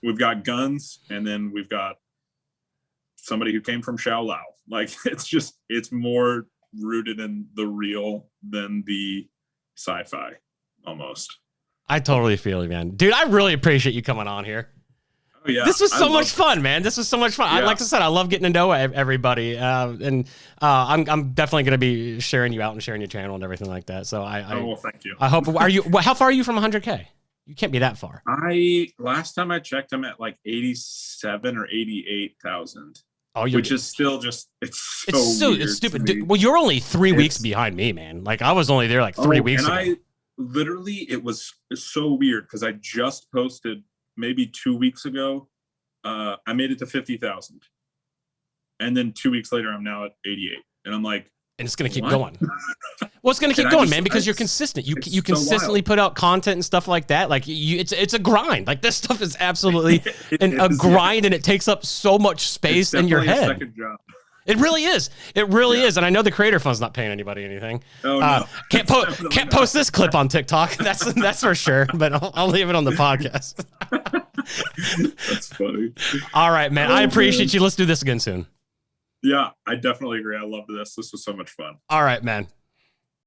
We've got guns, and then we've got somebody who came from Shaolao. Like it's more rooted in the real than the sci-fi almost. I totally feel you, man. Dude, I really appreciate you coming on here. Oh, yeah. This was so much fun, man. This was so much fun. Yeah. Like I said, I love getting to know everybody. And I'm definitely going to be sharing you out and sharing your channel and everything like that. So well, thank you. I hope, how far are you from 100K? You can't be that far. Last time I checked, I'm at like 87 or 88,000. Oh, which is still just, it's stupid. Dude, well, you're only 3 weeks behind me, man. Like I was only there like 3 weeks ago. It was so weird because I just posted maybe 2 weeks ago. I made it to 50,000. And then 2 weeks later, I'm now at 88. And I'm like, and it's going to keep going. Well, it's going to keep going, man, because you're consistent. You consistently put out content and stuff like that. Like it's a grind. Like this stuff is absolutely a grind, and it takes up so much space in your head. A second job. It really is. It really is. And I know the creator fund's not paying anybody anything. Oh, no. Can't post this clip on TikTok. That's for sure. But I'll leave it on the podcast. That's funny. All right, man. I appreciate you. Let's do this again soon. Yeah, I definitely agree. I loved this. This was so much fun. All right, man.